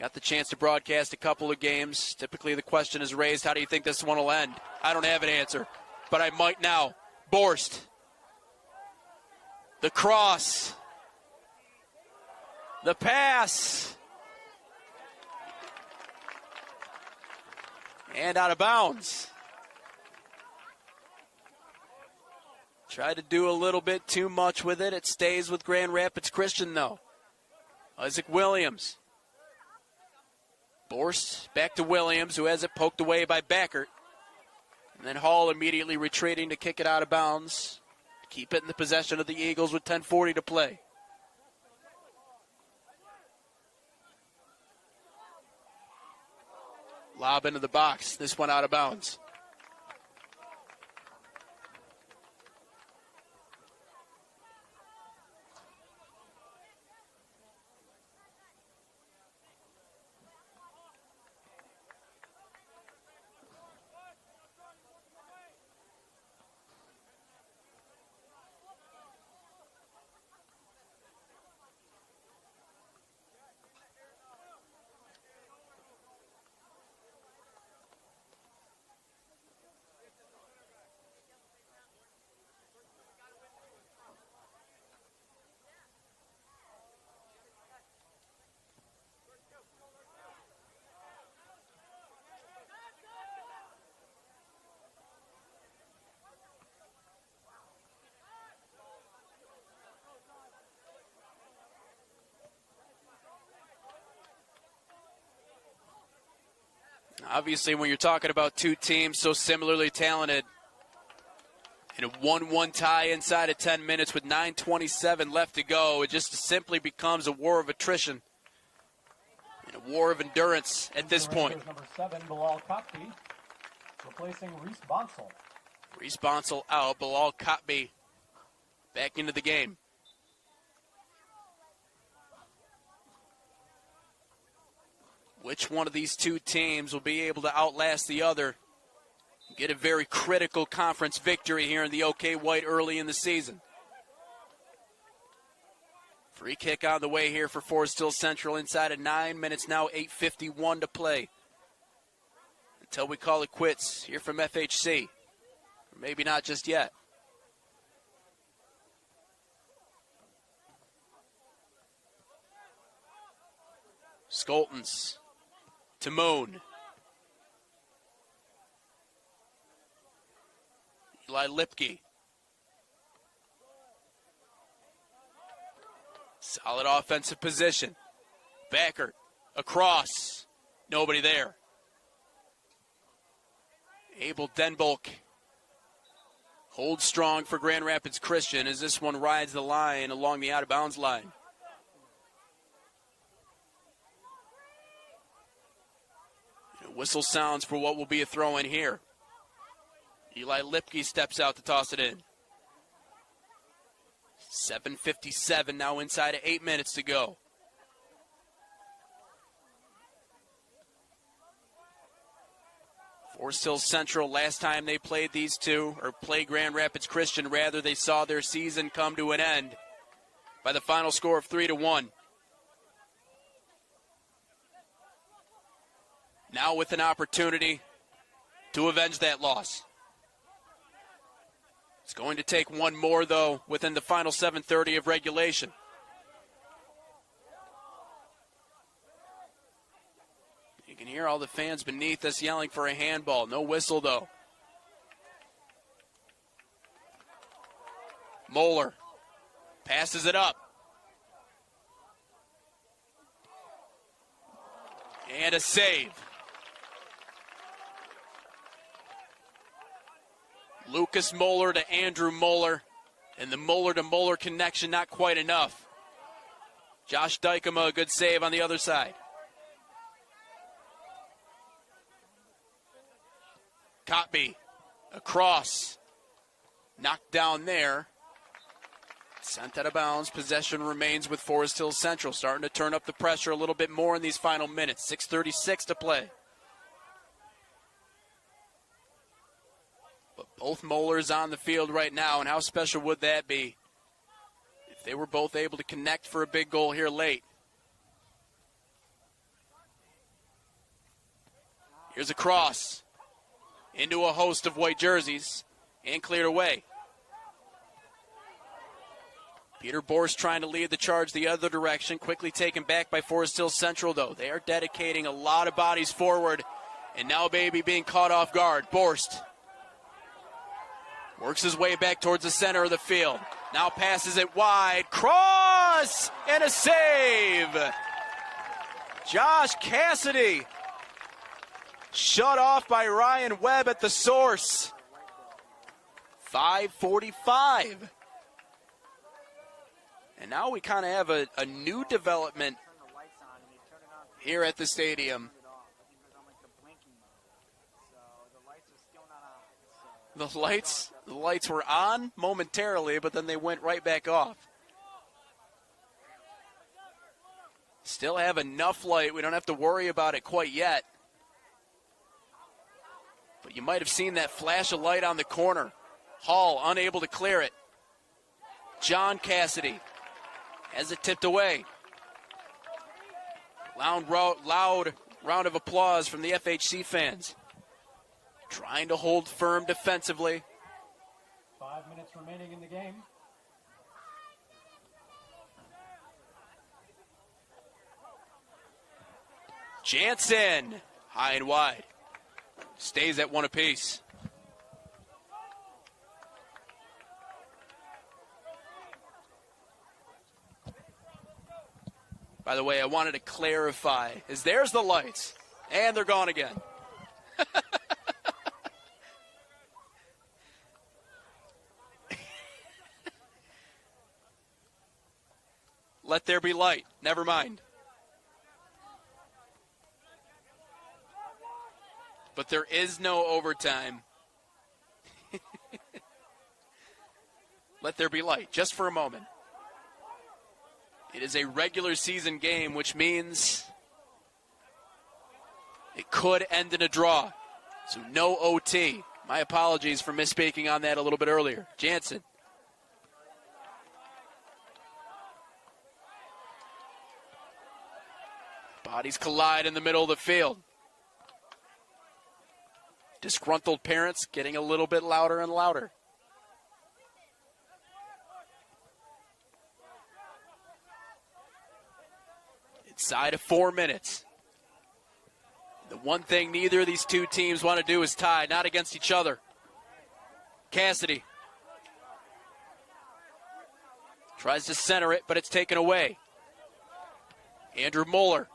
got the chance to broadcast a couple of games. Typically the question is raised, how do you think this one will end? I don't have an answer, but I might now. Borst. The cross. The pass. And out of bounds. Tried to do a little bit too much with it. It stays with Grand Rapids Christian, though. Isaac Williams. Borst back to Williams, who has it poked away by Backert. And then Hall immediately retreating to kick it out of bounds. Keep it in the possession of the Eagles with 10:40 to play. Lob into the box. This one out of bounds. Obviously, when you're talking about two teams so similarly talented, in a 1-1 tie inside of 10 minutes with 9:27 left to go, it just simply becomes a war of attrition and a war of endurance at this point. Number 7, Bilal Kotbi, replacing Reese Bonsall. Reese Bonsall out, Bilal Kotbi back into the game. Which one of these two teams will be able to outlast the other? Get a very critical conference victory here in the OK White early in the season. Free kick on the way here for Forest Hill Central inside of 9 minutes now, 8:51 to play. Until we call it quits here from FHC. Or maybe not just yet. Skoltens to Moon. Eli Lipke. Solid offensive position. Backert across. Nobody there. Abel Denbolk holds strong for Grand Rapids Christian as this one rides the line along the out-of-bounds line. Whistle sounds for what will be a throw-in here. Eli Lipke steps out to toss it in. 7:57 now inside of 8 minutes to go. Forest Hill Central, last time they played these two, or played Grand Rapids Christian, rather, they saw their season come to an end by the final score of 3-1. Now with an opportunity to avenge that loss. It's going to take one more, though, within the final 7:30 of regulation. You can hear all the fans beneath us yelling for a handball. No whistle, though. Moeller passes it up. And a save. Lucas Moeller to Andrew Moeller. And the Moeller to Moeller connection not quite enough. Josh Dykema, a good save on the other side. Kotby across. Knocked down there. Sent out of bounds. Possession remains with Forest Hill Central. Starting to turn up the pressure a little bit more in these final minutes. 6:36 to play. But both Moellers on the field right now, and how special would that be if they were both able to connect for a big goal here late? Here's a cross into a host of white jerseys and cleared away. Peter Borst trying to lead the charge the other direction. Quickly taken back by Forest Hill Central, though. They are dedicating a lot of bodies forward. And now Baby being caught off guard. Borst works his way back towards the center of the field. Now passes it wide. Cross! And a save! Josh Cassidy. Shut off by Ryan Webb at the source. 5:45. And now we kind of have a new development here at the stadium. The lights were on momentarily, but then they went right back off. Still have enough light. We don't have to worry about it quite yet. But you might have seen that flash of light on the corner. Hall unable to clear it. John Cassidy has it tipped away. Loud round of applause from the FHC fans. Trying to hold firm defensively. 5 minutes remaining in the game. Jansen, high and wide. Stays at one apiece. By the way, I wanted to clarify, as there's the lights, and they're gone again. Let there be light. Never mind. But there is no overtime. Let there be light, just for a moment. It is a regular season game, which means it could end in a draw. So no OT. My apologies for misspeaking on that a little bit earlier. Jansen. Bodies collide in the middle of the field. Disgruntled parents getting a little bit louder and louder. Inside of 4 minutes. The one thing neither of these two teams want to do is tie, not against each other. Cassidy tries to center it, but it's taken away. Andrew Moeller.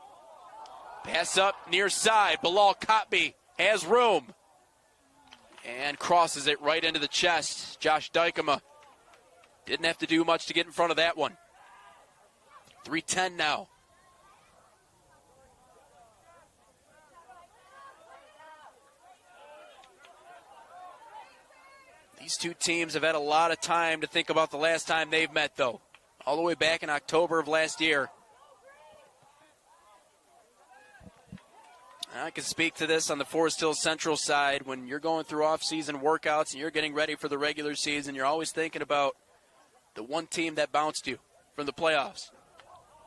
Pass up near side. Bilal Kotby has room. And crosses it right into the chest. Josh Dykema didn't have to do much to get in front of that one. 3:10 now. These two teams have had a lot of time to think about the last time they've met, though. All the way back in October of last year. I can speak to this on the Forest Hills Central side. When you're going through off-season workouts and you're getting ready for the regular season, you're always thinking about the one team that bounced you from the playoffs.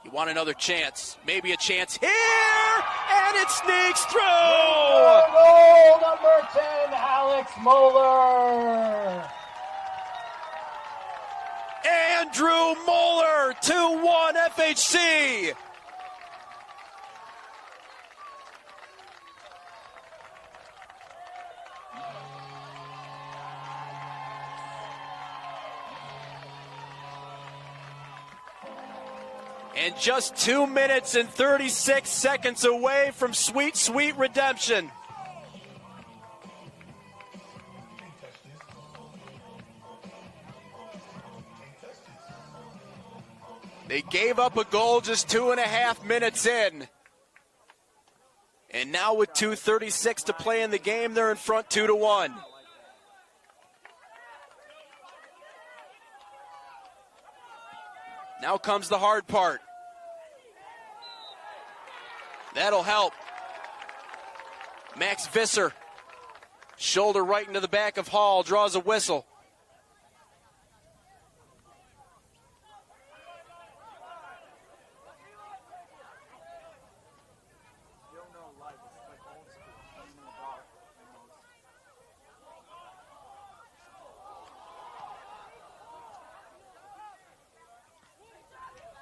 You want another chance. Maybe a chance here, and it sneaks through! Goal number 10, Alex Moeller. Andrew Moeller, 2-1 FHC. And just 2 minutes and 36 seconds away from sweet, sweet redemption. They gave up a goal just 2.5 minutes in. And now with 2:36 to play in the game, they're in front 2-1. Now comes the hard part. That'll help. Max Visser, shoulder right into the back of Hall, draws a whistle.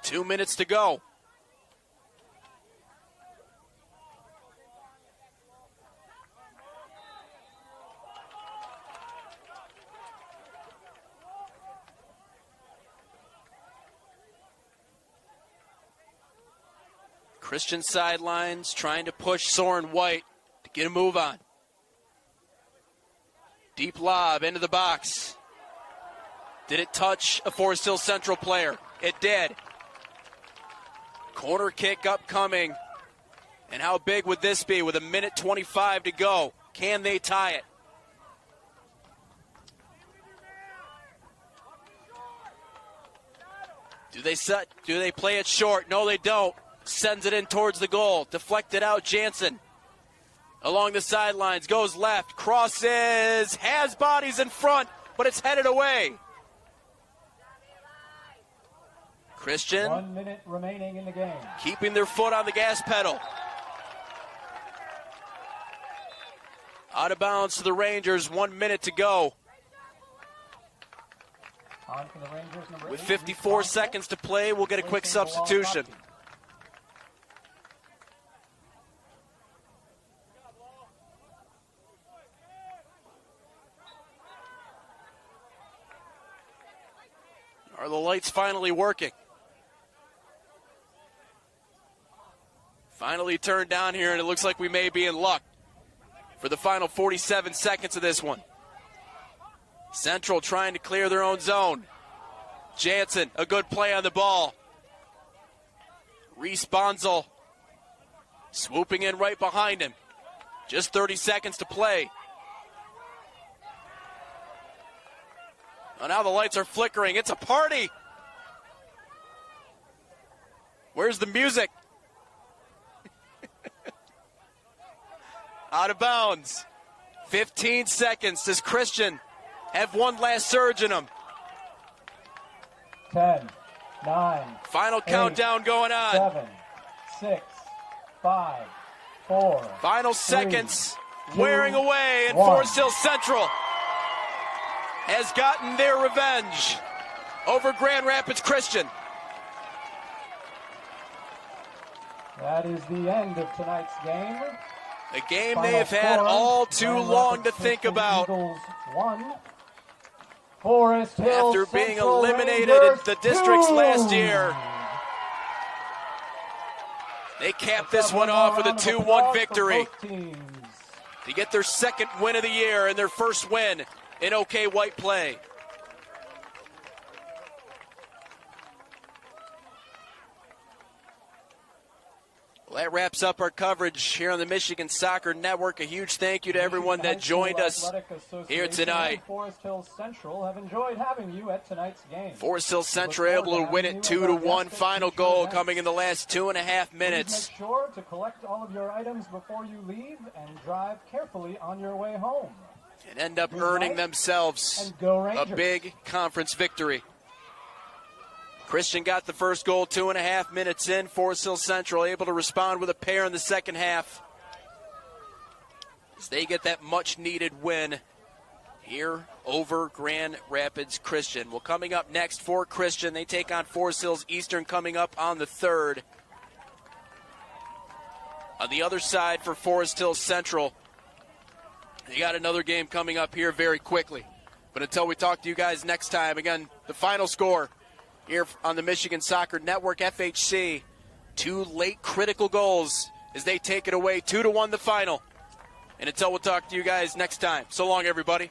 Two minutes to go. Christian sidelines trying to push Soren White to get a move on. Deep lob into the box. Did it touch a Forest Hill Central player? It did. Corner kick upcoming. And how big would this be with 1:25 to go? Can they tie it? Do they play it short? No, they don't. Sends it in towards the goal. Deflected out, Jansen. Along the sidelines, goes left, crosses, has bodies in front, but it's headed away. Christian. 1 minute remaining in the game. Keeping their foot on the gas pedal. Out of bounds to the Rangers, 1 minute to go. On for the Rangers, number With 8, 54 seconds to play, we'll get a quick substitution. Are the lights finally working? Finally turned down here, and it looks like we may be in luck. for the final 47 seconds of this one. Central trying to clear their own zone. Jansen, a good play on the ball. Reese Bonzel swooping in right behind him. Just 30 seconds to play. Oh, now the lights are flickering. It's a party. Where's the music? Out of bounds. 15 seconds. Does Christian have one last surge in him? 10, 9. Final 8, countdown going on. 7, 6, 5, 4. Final 3, seconds 2, wearing away, and 1. Forest Hill Central has gotten their revenge over Grand Rapids Christian. That is the end of tonight's game. A game Final they have had score, all too Grand long Rapids to think Christian about. Eagles 1. Forest Hill After being Central eliminated Rangers in the districts 2. last year. They capped this one off with a 2-1 victory to get their second win of the year and their first win in OK White play. Well, that wraps up our coverage here on the Michigan Soccer Network. A huge thank you to everyone that joined us here tonight. Forest Hill Central have enjoyed having you at tonight's game. Forest Hill Central able to win it 2-1. Final goal coming in the last 2.5 minutes. Make sure to collect all of your items before you leave and drive carefully on your way home. And end up earning themselves a big conference victory. Christian got the first goal 2.5 minutes in. Forest Hill Central able to respond with a pair in the second half as they get that much-needed win here over Grand Rapids Christian. Well, coming up next for Christian, they take on Forest Hills Eastern coming up on the 3rd. On the other side for Forest Hill Central, they got another game coming up here very quickly. But until we talk to you guys next time, again, the final score here on the Michigan Soccer Network, FHC, 2 late critical goals as they take it away, 2-1 the final. And until we'll talk to you guys next time. So long, everybody.